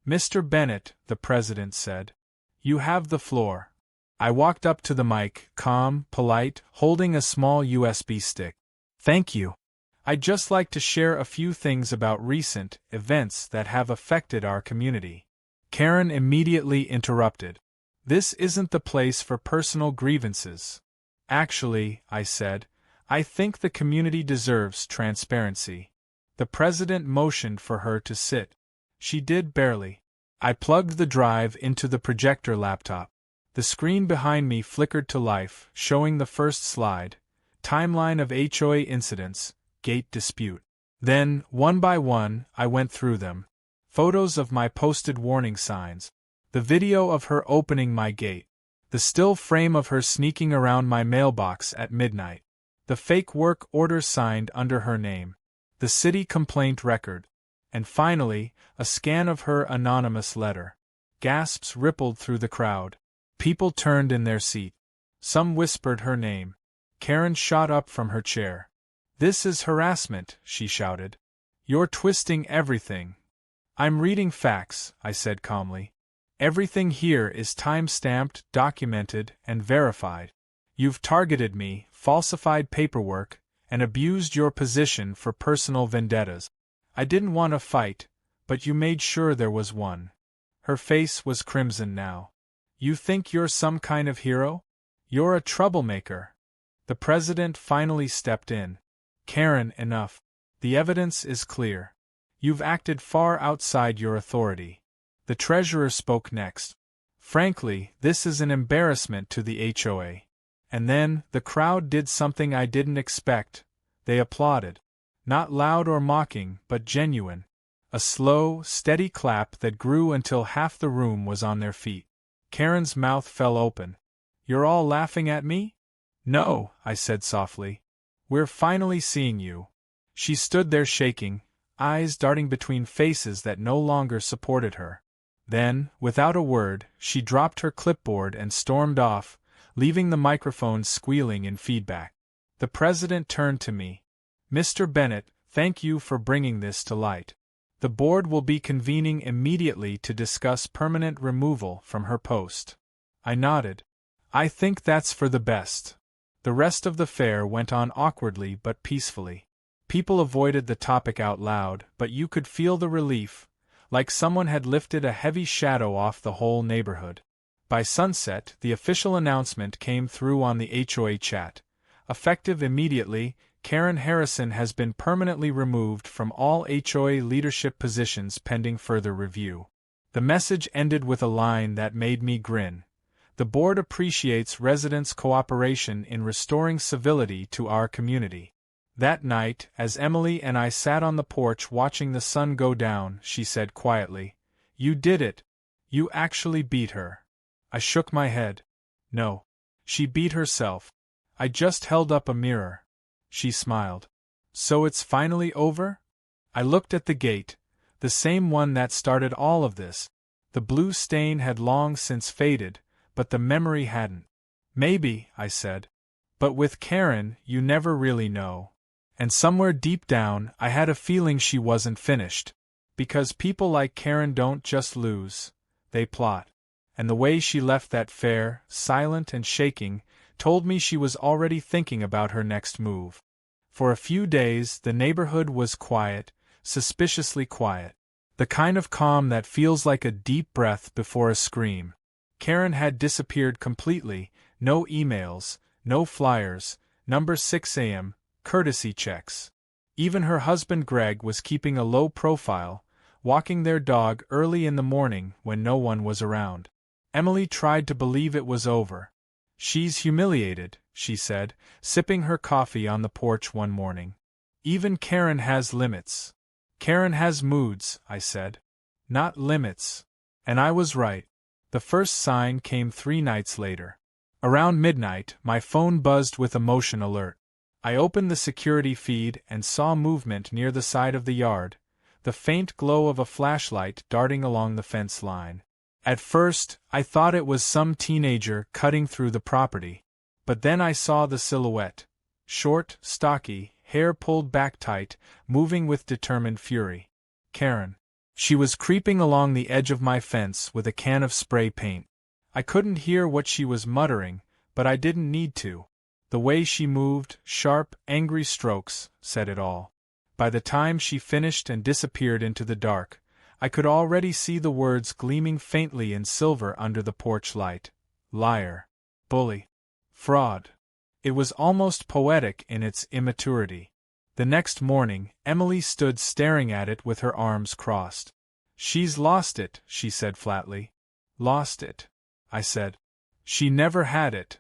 "Mr. Bennett," the president said, "you have the floor." I walked up to the mic, calm, polite, holding a small USB stick. "Thank you. I'd just like to share a few things about recent events that have affected our community." Karen immediately interrupted. "This isn't the place for personal grievances." "Actually," I said, "I think the community deserves transparency." The president motioned for her to sit. She did barely. I plugged the drive into the projector laptop. The screen behind me flickered to life, showing the first slide: timeline of HOA incidents, gate dispute. Then, one by one, I went through them. Photos of my posted warning signs. The video of her opening my gate. The still frame of her sneaking around my mailbox at midnight. The fake work order signed under her name. The city complaint record. And finally, a scan of her anonymous letter. Gasps rippled through the crowd. People turned in their seat. Some whispered her name. Karen shot up from her chair. "This is harassment," she shouted. "You're twisting everything." "I'm reading facts," I said calmly. "Everything here is time-stamped, documented, and verified. You've targeted me, falsified paperwork, and abused your position for personal vendettas. I didn't want a fight, but you made sure there was one." Her face was crimson now. "You think you're some kind of hero? You're a troublemaker." The president finally stepped in. "Karen, enough. The evidence is clear. You've acted far outside your authority." The treasurer spoke next. "Frankly, this is an embarrassment to the HOA." And then, the crowd did something I didn't expect. They applauded. Not loud or mocking, but genuine. A slow, steady clap that grew until half the room was on their feet. Karen's mouth fell open. "You're all laughing at me?" "No," I said softly. "We're finally seeing you." She stood there shaking, eyes darting between faces that no longer supported her. Then, without a word, she dropped her clipboard and stormed off, leaving the microphone squealing in feedback. The president turned to me. "Mr. Bennett, thank you for bringing this to light. The board will be convening immediately to discuss permanent removal from her post." I nodded. "I think that's for the best." The rest of the fair went on awkwardly but peacefully. People avoided the topic out loud, but you could feel the relief, like someone had lifted a heavy shadow off the whole neighborhood. By sunset, the official announcement came through on the HOA chat. Effective immediately, Karen Harrison has been permanently removed from all HOA leadership positions pending further review. The message ended with a line that made me grin. "The board appreciates residents' cooperation in restoring civility to our community." That night, as Emily and I sat on the porch watching the sun go down, she said quietly, "You did it. You actually beat her." I shook my head. "No. She beat herself. I just held up a mirror." She smiled. "So it's finally over?" I looked at the gate, the same one that started all of this. The blue stain had long since faded, but the memory hadn't. "Maybe," I said. "But with Karen, you never really know." And somewhere deep down, I had a feeling she wasn't finished. Because people like Karen don't just lose, they plot. And the way she left that fair, silent and shaking, told me she was already thinking about her next move. For a few days, the neighborhood was quiet, suspiciously quiet. The kind of calm that feels like a deep breath before a scream. Karen had disappeared completely, no emails, no flyers, number 6 a.m., courtesy checks. Even her husband Greg was keeping a low profile, walking their dog early in the morning when no one was around. Emily tried to believe it was over. "She's humiliated," she said, sipping her coffee on the porch one morning. "Even Karen has limits." "Karen has moods," I said. "Not limits." And I was right. The first sign came 3 nights later. Around midnight, my phone buzzed with a motion alert. I opened the security feed and saw movement near the side of the yard, the faint glow of a flashlight darting along the fence line. At first, I thought it was some teenager cutting through the property. But then I saw the silhouette. Short, stocky, hair pulled back tight, moving with determined fury. Karen. She was creeping along the edge of my fence with a can of spray paint. I couldn't hear what she was muttering, but I didn't need to. The way she moved, sharp, angry strokes, said it all. By the time she finished and disappeared into the dark, I could already see the words gleaming faintly in silver under the porch light. Liar. Bully. Fraud. It was almost poetic in its immaturity. The next morning, Emily stood staring at it with her arms crossed. "She's lost it," she said flatly. "Lost it," I said. "She never had it."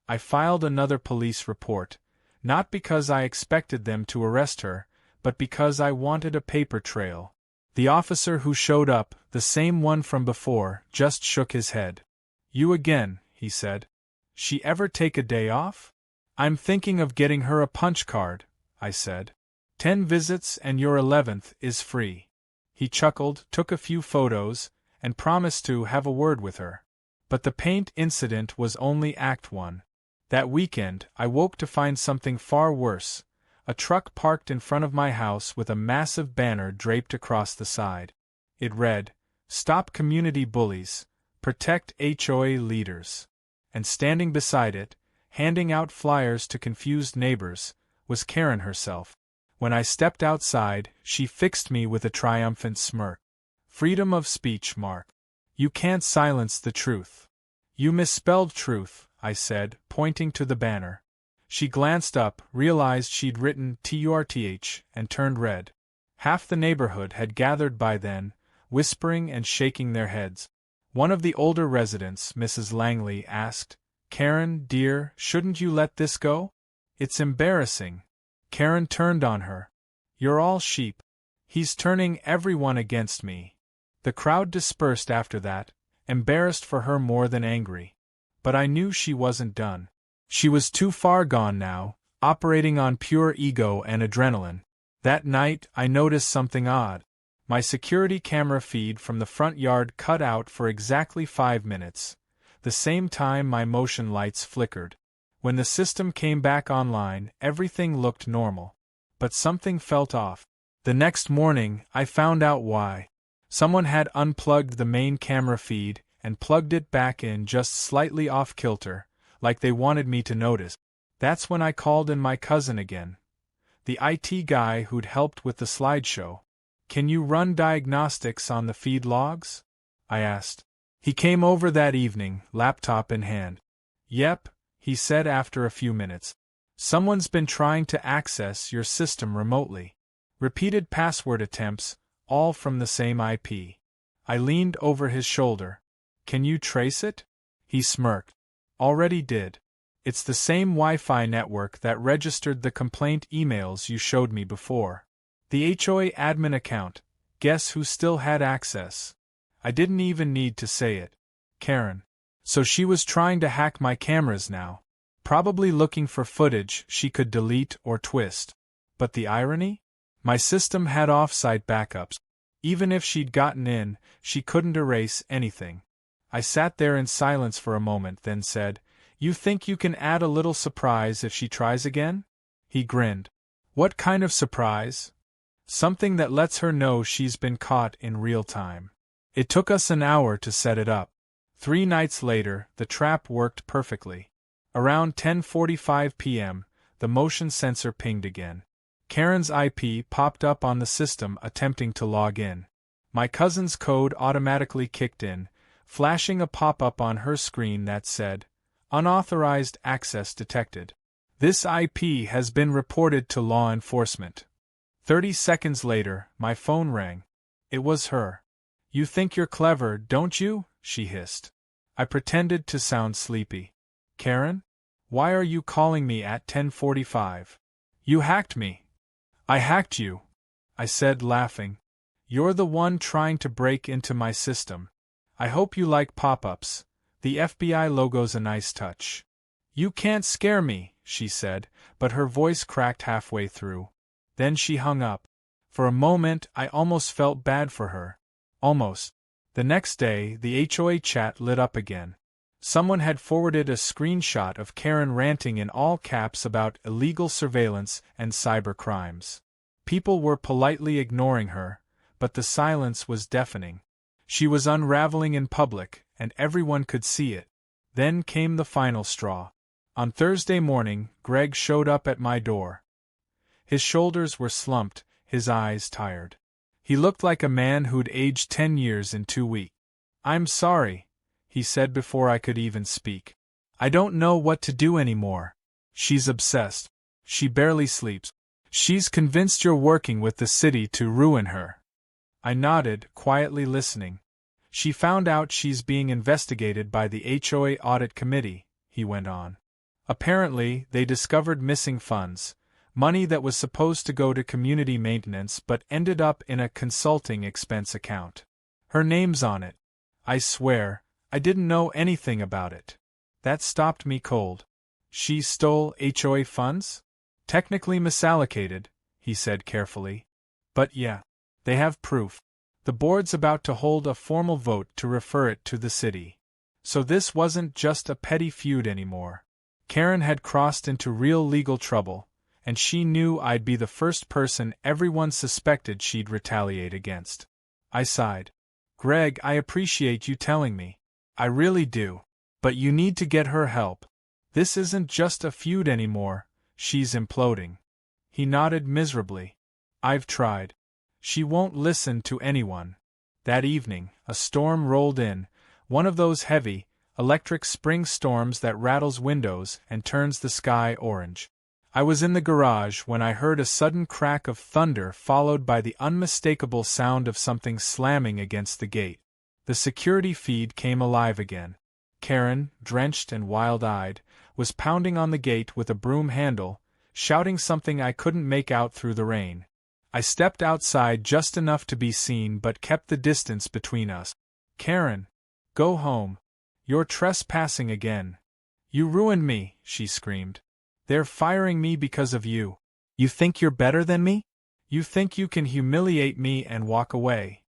I filed another police report, not because I expected them to arrest her, but because I wanted a paper trail. The officer who showed up, the same one from before, just shook his head. "You again," he said. "She ever take a day off?" "I'm thinking of getting her a punch card," I said. 10 visits and your 11th is free." He chuckled, took a few photos, and promised to have a word with her. But the paint incident was only Act 1. That weekend, I woke to find something far worse. A truck parked in front of my house with a massive banner draped across the side. It read, "Stop Community Bullies. Protect HOA Leaders." And standing beside it, handing out flyers to confused neighbors, was Karen herself. When I stepped outside, she fixed me with a triumphant smirk. "Freedom of speech, Mark. You can't silence the truth." "You misspelled truth," I said, pointing to the banner. She glanced up, realized she'd written TURTH, and turned red. Half the neighborhood had gathered by then, whispering and shaking their heads. One of the older residents, Mrs. Langley, asked, "Karen, dear, shouldn't you let this go? It's embarrassing." Karen turned on her. "You're all sheep." He's turning everyone against me. The crowd dispersed after that, embarrassed for her more than angry. But I knew she wasn't done. She was too far gone now, operating on pure ego and adrenaline. That night, I noticed something odd. My security camera feed from the front yard cut out for exactly 5 minutes, the same time my motion lights flickered. When the system came back online, everything looked normal. But something felt off. The next morning, I found out why. Someone had unplugged the main camera feed and plugged it back in just slightly off-kilter, like they wanted me to notice. That's when I called in my cousin again, the IT guy who'd helped with the slideshow. "Can you run diagnostics on the feed logs?" I asked. He came over that evening, laptop in hand. "Yep," he said after a few minutes. "Someone's been trying to access your system remotely. Repeated password attempts, all from the same IP." I leaned over his shoulder. "Can you trace it?" He smirked. "Already did. It's the same Wi-Fi network that registered the complaint emails you showed me before. The HOA admin account. Guess who still had access?" I didn't even need to say it. Karen. So she was trying to hack my cameras now. Probably looking for footage she could delete or twist. But the irony? My system had off-site backups. Even if she'd gotten in, she couldn't erase anything. I sat there in silence for a moment, then said, "You think you can add a little surprise if she tries again?" He grinned. "What kind of surprise?" "Something that lets her know she's been caught in real time." It took us an hour to set it up. 3 nights later, the trap worked perfectly. Around 10:45 p.m., the motion sensor pinged again. Karen's IP popped up on the system attempting to log in. My cousin's code automatically kicked in, flashing a pop-up on her screen that said, "Unauthorized access detected. This IP has been reported to law enforcement." 30 seconds later, my phone rang. It was her. "You think you're clever, don't you?" she hissed. I pretended to sound sleepy. "Karen? Why are you calling me at 10:45? You hacked me." "I hacked you," I said, laughing. "You're the one trying to break into my system. I hope you like pop-ups. The FBI logo's a nice touch." "You can't scare me," she said, but her voice cracked halfway through. Then she hung up. For a moment, I almost felt bad for her. Almost. The next day, the HOA chat lit up again. Someone had forwarded a screenshot of Karen ranting in all caps about illegal surveillance and cyber crimes. People were politely ignoring her, but the silence was deafening. She was unraveling in public, and everyone could see it. Then came the final straw. On Thursday morning, Greg showed up at my door. His shoulders were slumped, his eyes tired. He looked like a man who'd aged 10 years in 2 weeks. "I'm sorry," he said before I could even speak. "I don't know what to do anymore. She's obsessed. She barely sleeps. She's convinced you're working with the city to ruin her." I nodded, quietly listening. "She found out she's being investigated by the HOA Audit Committee," he went on. "Apparently, they discovered missing funds. Money that was supposed to go to community maintenance but ended up in a consulting expense account. Her name's on it. I swear, I didn't know anything about it." That stopped me cold. "She stole HOA funds?" "Technically misallocated," he said carefully. "But yeah, they have proof. The board's about to hold a formal vote to refer it to the city. So this wasn't just a petty feud anymore. Karen had crossed into real legal trouble, and she knew I'd be the first person everyone suspected she'd retaliate against." I sighed. "Greg, I appreciate you telling me. I really do. But you need to get her help. This isn't just a feud anymore, she's imploding." He nodded miserably. "I've tried. She won't listen to anyone." That evening, a storm rolled in, one of those heavy, electric spring storms that rattles windows and turns the sky orange. I was in the garage when I heard a sudden crack of thunder followed by the unmistakable sound of something slamming against the gate. The security feed came alive again. Karen, drenched and wild-eyed, was pounding on the gate with a broom handle, shouting something I couldn't make out through the rain. I stepped outside just enough to be seen but kept the distance between us. Karen, go home. You're trespassing again. You ruined me, she screamed. They're firing me because of you. You think you're better than me? You think you can humiliate me and walk away.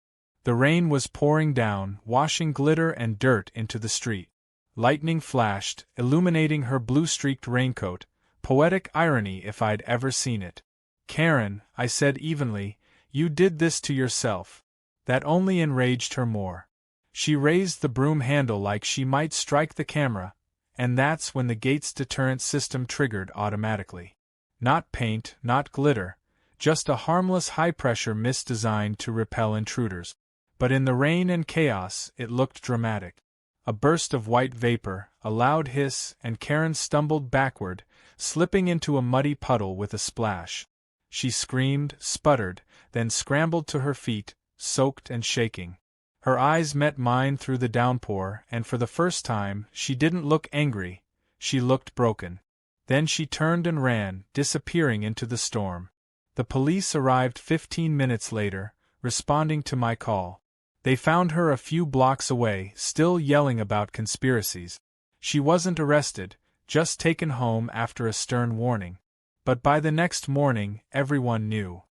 The rain was pouring down, washing glitter and dirt into the street. Lightning flashed, illuminating her blue-streaked raincoat, poetic irony if I'd ever seen it. Karen, I said evenly, you did this to yourself. That only enraged her more. She raised the broom handle like she might strike the camera, and that's when the gate's deterrent system triggered automatically. Not paint, not glitter, just a harmless high-pressure mist designed to repel intruders. But in the rain and chaos, it looked dramatic. A burst of white vapor, a loud hiss, and Karen stumbled backward, slipping into a muddy puddle with a splash. She screamed, sputtered, then scrambled to her feet, soaked and shaking. Her eyes met mine through the downpour, and for the first time, she didn't look angry, she looked broken. Then she turned and ran, disappearing into the storm. The police arrived 15 minutes later, responding to my call. They found her a few blocks away, still yelling about conspiracies. She wasn't arrested, just taken home after a stern warning. But by the next morning, everyone knew.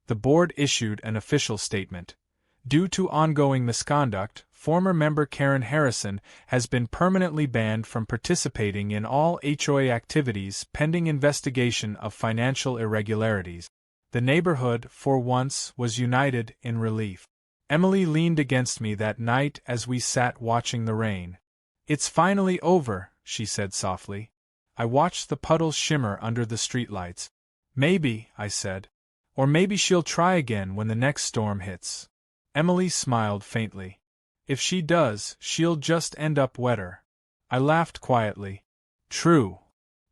The board issued an official statement. Due to ongoing misconduct, former member Karen Harrison has been permanently banned from participating in all HOA activities pending investigation of financial irregularities. The neighborhood, for once, was united in relief. Emily leaned against me that night as we sat watching the rain. It's finally over, she said softly. I watched the puddles shimmer under the streetlights. Maybe, I said. Or maybe she'll try again when the next storm hits. Emily smiled faintly. If she does, she'll just end up wetter. I laughed quietly. True.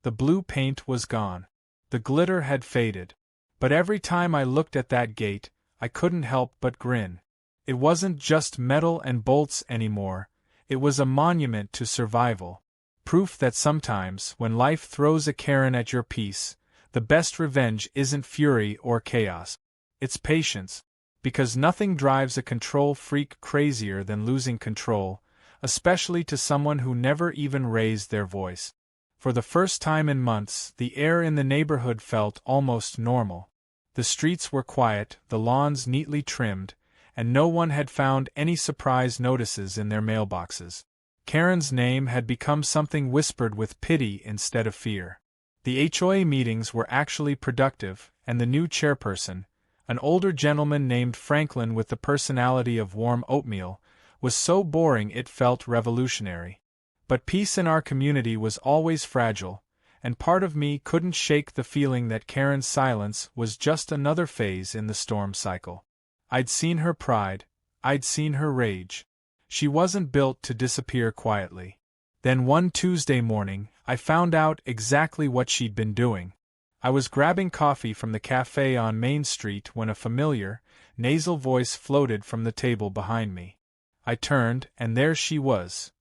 The blue paint was gone. The glitter had faded. But every time I looked at that gate, I couldn't help but grin. It wasn't just metal and bolts anymore, it was a monument to survival. Proof that sometimes, when life throws a Karen at your piece, the best revenge isn't fury or chaos. It's patience. Because nothing drives a control freak crazier than losing control, especially to someone who never even raised their voice. For the first time in months, the air in the neighborhood felt almost normal. The streets were quiet, the lawns neatly trimmed, and no one had found any surprise notices in their mailboxes. Karen's name had become something whispered with pity instead of fear. The HOA meetings were actually productive, and the new chairperson, an older gentleman named Franklin with the personality of warm oatmeal, was so boring it felt revolutionary. But peace in our community was always fragile, and part of me couldn't shake the feeling that Karen's silence was just another phase in the storm cycle. I'd seen her pride, I'd seen her rage. She wasn't built to disappear quietly. Then one Tuesday morning, I found out exactly what she'd been doing. I was grabbing coffee from the cafe on Main Street when a familiar, nasal voice floated from the table behind me. I turned, and there she was.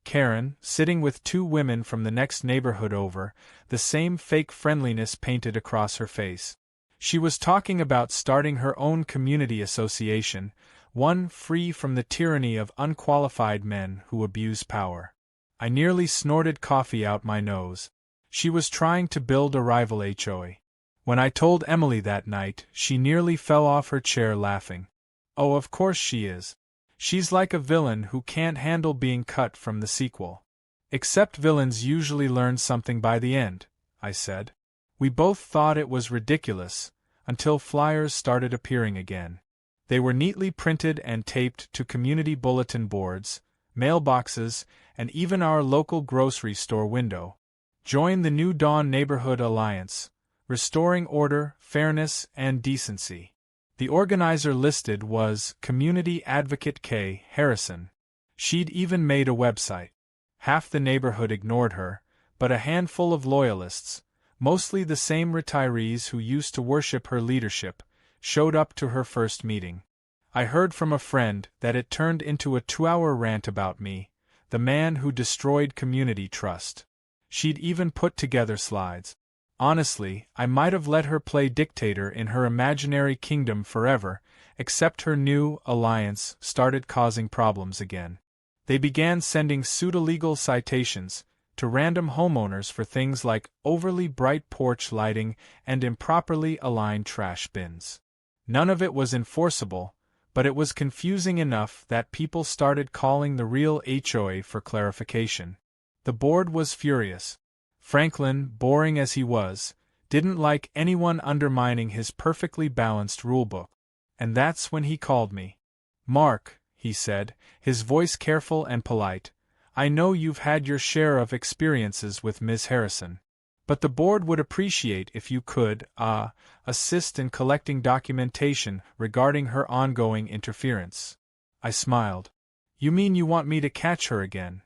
Karen, sitting with two women from the next neighborhood over, the same fake friendliness painted across her face. She was talking about starting her own community association, one free from the tyranny of unqualified men who abuse power. I nearly snorted coffee out my nose. She was trying to build a rival HOA. When I told Emily that night, she nearly fell off her chair laughing. Oh, of course she is. She's like a villain who can't handle being cut from the sequel. Except villains usually learn something by the end, I said. We both thought it was ridiculous, until flyers started appearing again. They were neatly printed and taped to community bulletin boards, mailboxes, and even our local grocery store window. Join the New Dawn Neighborhood Alliance, restoring order, fairness, and decency. The organizer listed was Community Advocate K. Harrison. She'd even made a website. Half the neighborhood ignored her, but a handful of loyalists, mostly the same retirees who used to worship her leadership, showed up to her first meeting. I heard from a friend that it turned into a 2-hour rant about me, the man who destroyed community trust. She'd even put together slides. Honestly, I might have let her play dictator in her imaginary kingdom forever, except her new alliance started causing problems again. They began sending pseudo-legal citations to random homeowners for things like overly bright porch lighting and improperly aligned trash bins. None of it was enforceable, but it was confusing enough that people started calling the real HOA for clarification. The board was furious. Franklin, boring as he was, didn't like anyone undermining his perfectly balanced rulebook. And that's when he called me. "Mark," he said, his voice careful and polite, "I know you've had your share of experiences with Ms. Harrison. But the board would appreciate if you could, assist in collecting documentation regarding her ongoing interference." I smiled. "You mean you want me to catch her again?"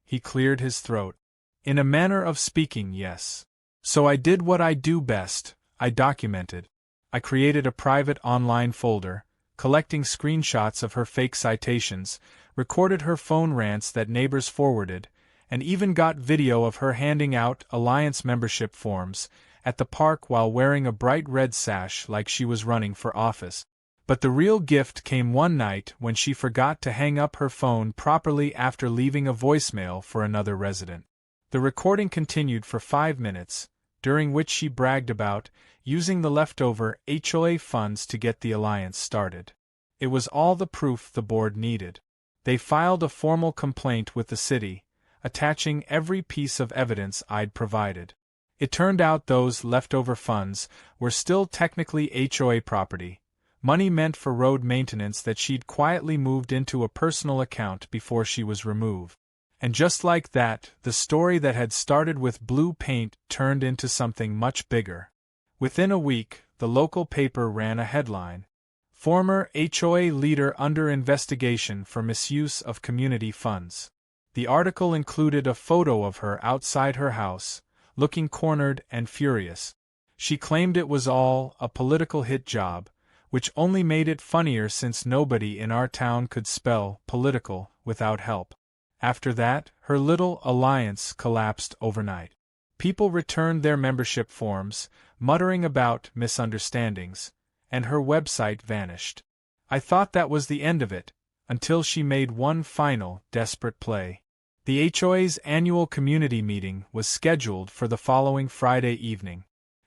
He cleared his throat. "In a manner of speaking, yes." So I did what I do best, I documented. I created a private online folder, collecting screenshots of her fake citations, recorded her phone rants that neighbors forwarded, and even got video of her handing out alliance membership forms at the park while wearing a bright red sash like she was running for office. But the real gift came one night when she forgot to hang up her phone properly after leaving a voicemail for another resident. The recording continued for 5 minutes, during which she bragged about using the leftover HOA funds to get the alliance started. It was all the proof the board needed. They filed a formal complaint with the city, attaching every piece of evidence I'd provided. It turned out those leftover funds were still technically HOA property, money meant for road maintenance that she'd quietly moved into a personal account before she was removed. And just like that, the story that had started with blue paint turned into something much bigger. Within a week, the local paper ran a headline: "Former HOA leader under investigation for misuse of community funds." The article included a photo of her outside her house, looking cornered and furious. She claimed it was all a political hit job, which only made it funnier since nobody in our town could spell political without help. After that, her little alliance collapsed overnight. People returned their membership forms, muttering about misunderstandings, and her website vanished. I thought that was the end of it, until she made one final, desperate play. The HOA's annual community meeting was scheduled for the following Friday evening.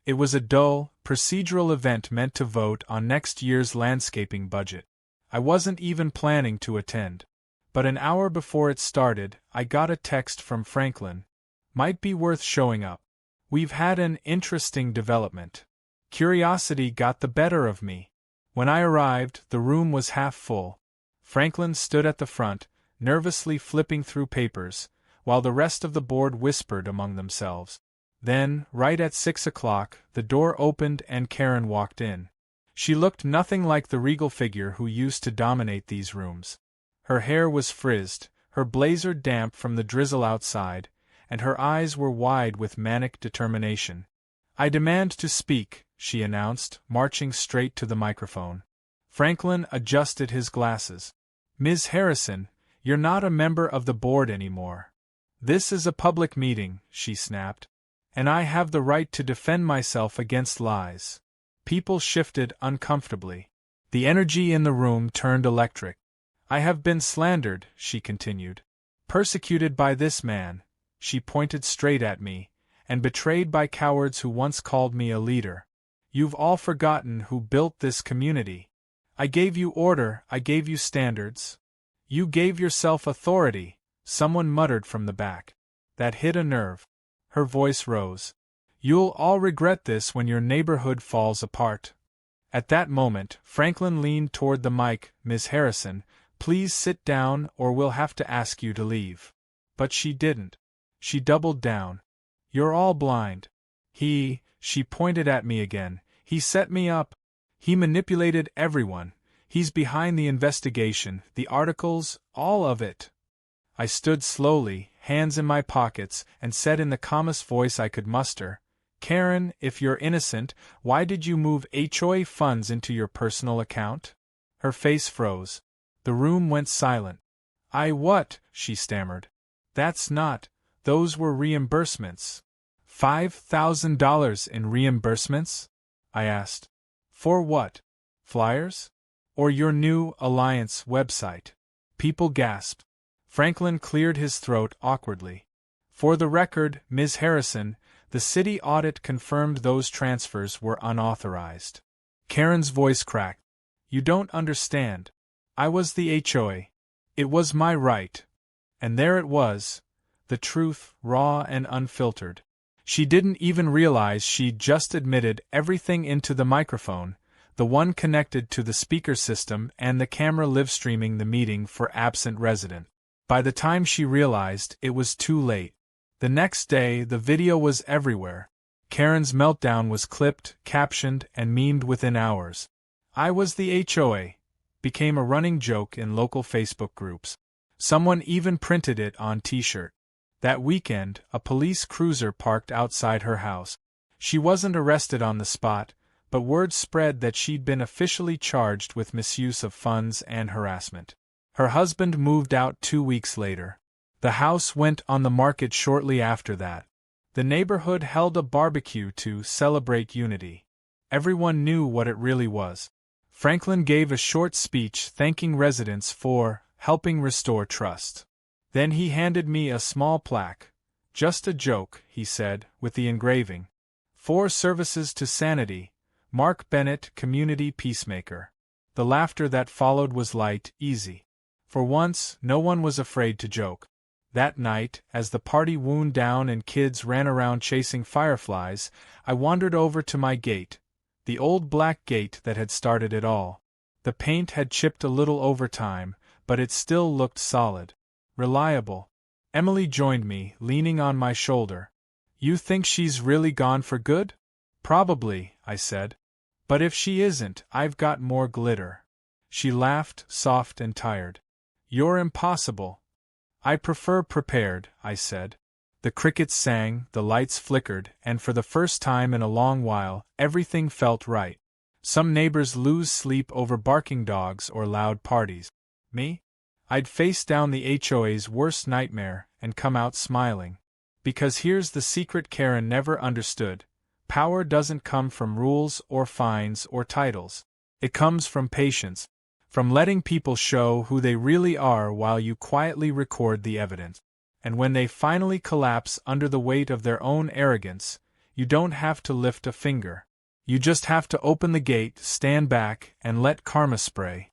It was a dull, procedural event meant to vote on next year's landscaping budget. I wasn't even planning to attend. But an hour before it started, I got a text from Franklin. "Might be worth showing up. We've had an interesting development." Curiosity got the better of me. When I arrived, the room was half full. Franklin stood at the front, nervously flipping through papers, while the rest of the board whispered among themselves. Then, right at 6 o'clock, the door opened and Karen walked in. She looked nothing like the regal figure who used to dominate these rooms. Her hair was frizzed, her blazer damp from the drizzle outside, and her eyes were wide with manic determination. "I demand to speak," she announced, marching straight to the microphone. Franklin adjusted his glasses. "Ms. Harrison, you're not a member of the board anymore. This is a public meeting," she snapped. "And I have the right to defend myself against lies." People shifted uncomfortably. The energy in the room turned electric. "I have been slandered," she continued. "Persecuted by this man," she pointed straight at me, "and betrayed by cowards who once called me a leader. You've all forgotten who built this community. I gave you order, I gave you standards. You gave yourself authority," someone muttered from the back. That hit a nerve. Her voice rose. "You'll all regret this when your neighborhood falls apart." At that moment, Franklin leaned toward the mic. "Ms. Harrison, please sit down or we'll have to ask you to leave." But she didn't. She doubled down. "You're all blind. She pointed at me again. "He set me up. He manipulated everyone. He's behind the investigation, the articles, all of it." I stood slowly, hands in my pockets, and said in the calmest voice I could muster, "Karen, if you're innocent, why did you move HOA funds into your personal account?" Her face froze. The room went silent. What?" she stammered. "That's not. Those were reimbursements." $5,000 in reimbursements? I asked. For what? Flyers? Or your new Alliance website? People gasped. Franklin cleared his throat awkwardly. For the record, Ms. Harrison, the city audit confirmed those transfers were unauthorized. Karen's voice cracked. You don't understand. I was the HOA. It was my right. And there it was. The truth, raw and unfiltered. She didn't even realize she'd just admitted everything into the microphone, the one connected to the speaker system and the camera live-streaming the meeting for absent resident. By the time she realized, it was too late. The next day, the video was everywhere. Karen's meltdown was clipped, captioned, and memed within hours. I was the HOA became a running joke in local Facebook groups. Someone even printed it on t-shirt. That weekend, a police cruiser parked outside her house. She wasn't arrested on the spot, but word spread that she'd been officially charged with misuse of funds and harassment. Her husband moved out 2 weeks later. The house went on the market shortly after that. The neighborhood held a barbecue to celebrate unity. Everyone knew what it really was. Franklin gave a short speech thanking residents for helping restore trust. Then he handed me a small plaque. Just a joke, he said, with the engraving. For services to sanity, Mark Bennett, community peacemaker. The laughter that followed was light, easy. For once, no one was afraid to joke. That night, as the party wound down and kids ran around chasing fireflies, I wandered over to my gate, the old black gate that had started it all. The paint had chipped a little over time, but it still looked solid. Reliable. Emily joined me, leaning on my shoulder. You think she's really gone for good? Probably, I said. But if she isn't, I've got more glitter. She laughed, soft and tired. You're impossible. I prefer prepared, I said. The crickets sang, the lights flickered, and for the first time in a long while, everything felt right. Some neighbors lose sleep over barking dogs or loud parties. Me? I'd face down the HOA's worst nightmare and come out smiling. Because here's the secret Karen never understood. Power doesn't come from rules or fines or titles. It comes from patience. From letting people show who they really are while you quietly record the evidence. And when they finally collapse under the weight of their own arrogance, you don't have to lift a finger. You just have to open the gate, stand back, and let karma spray.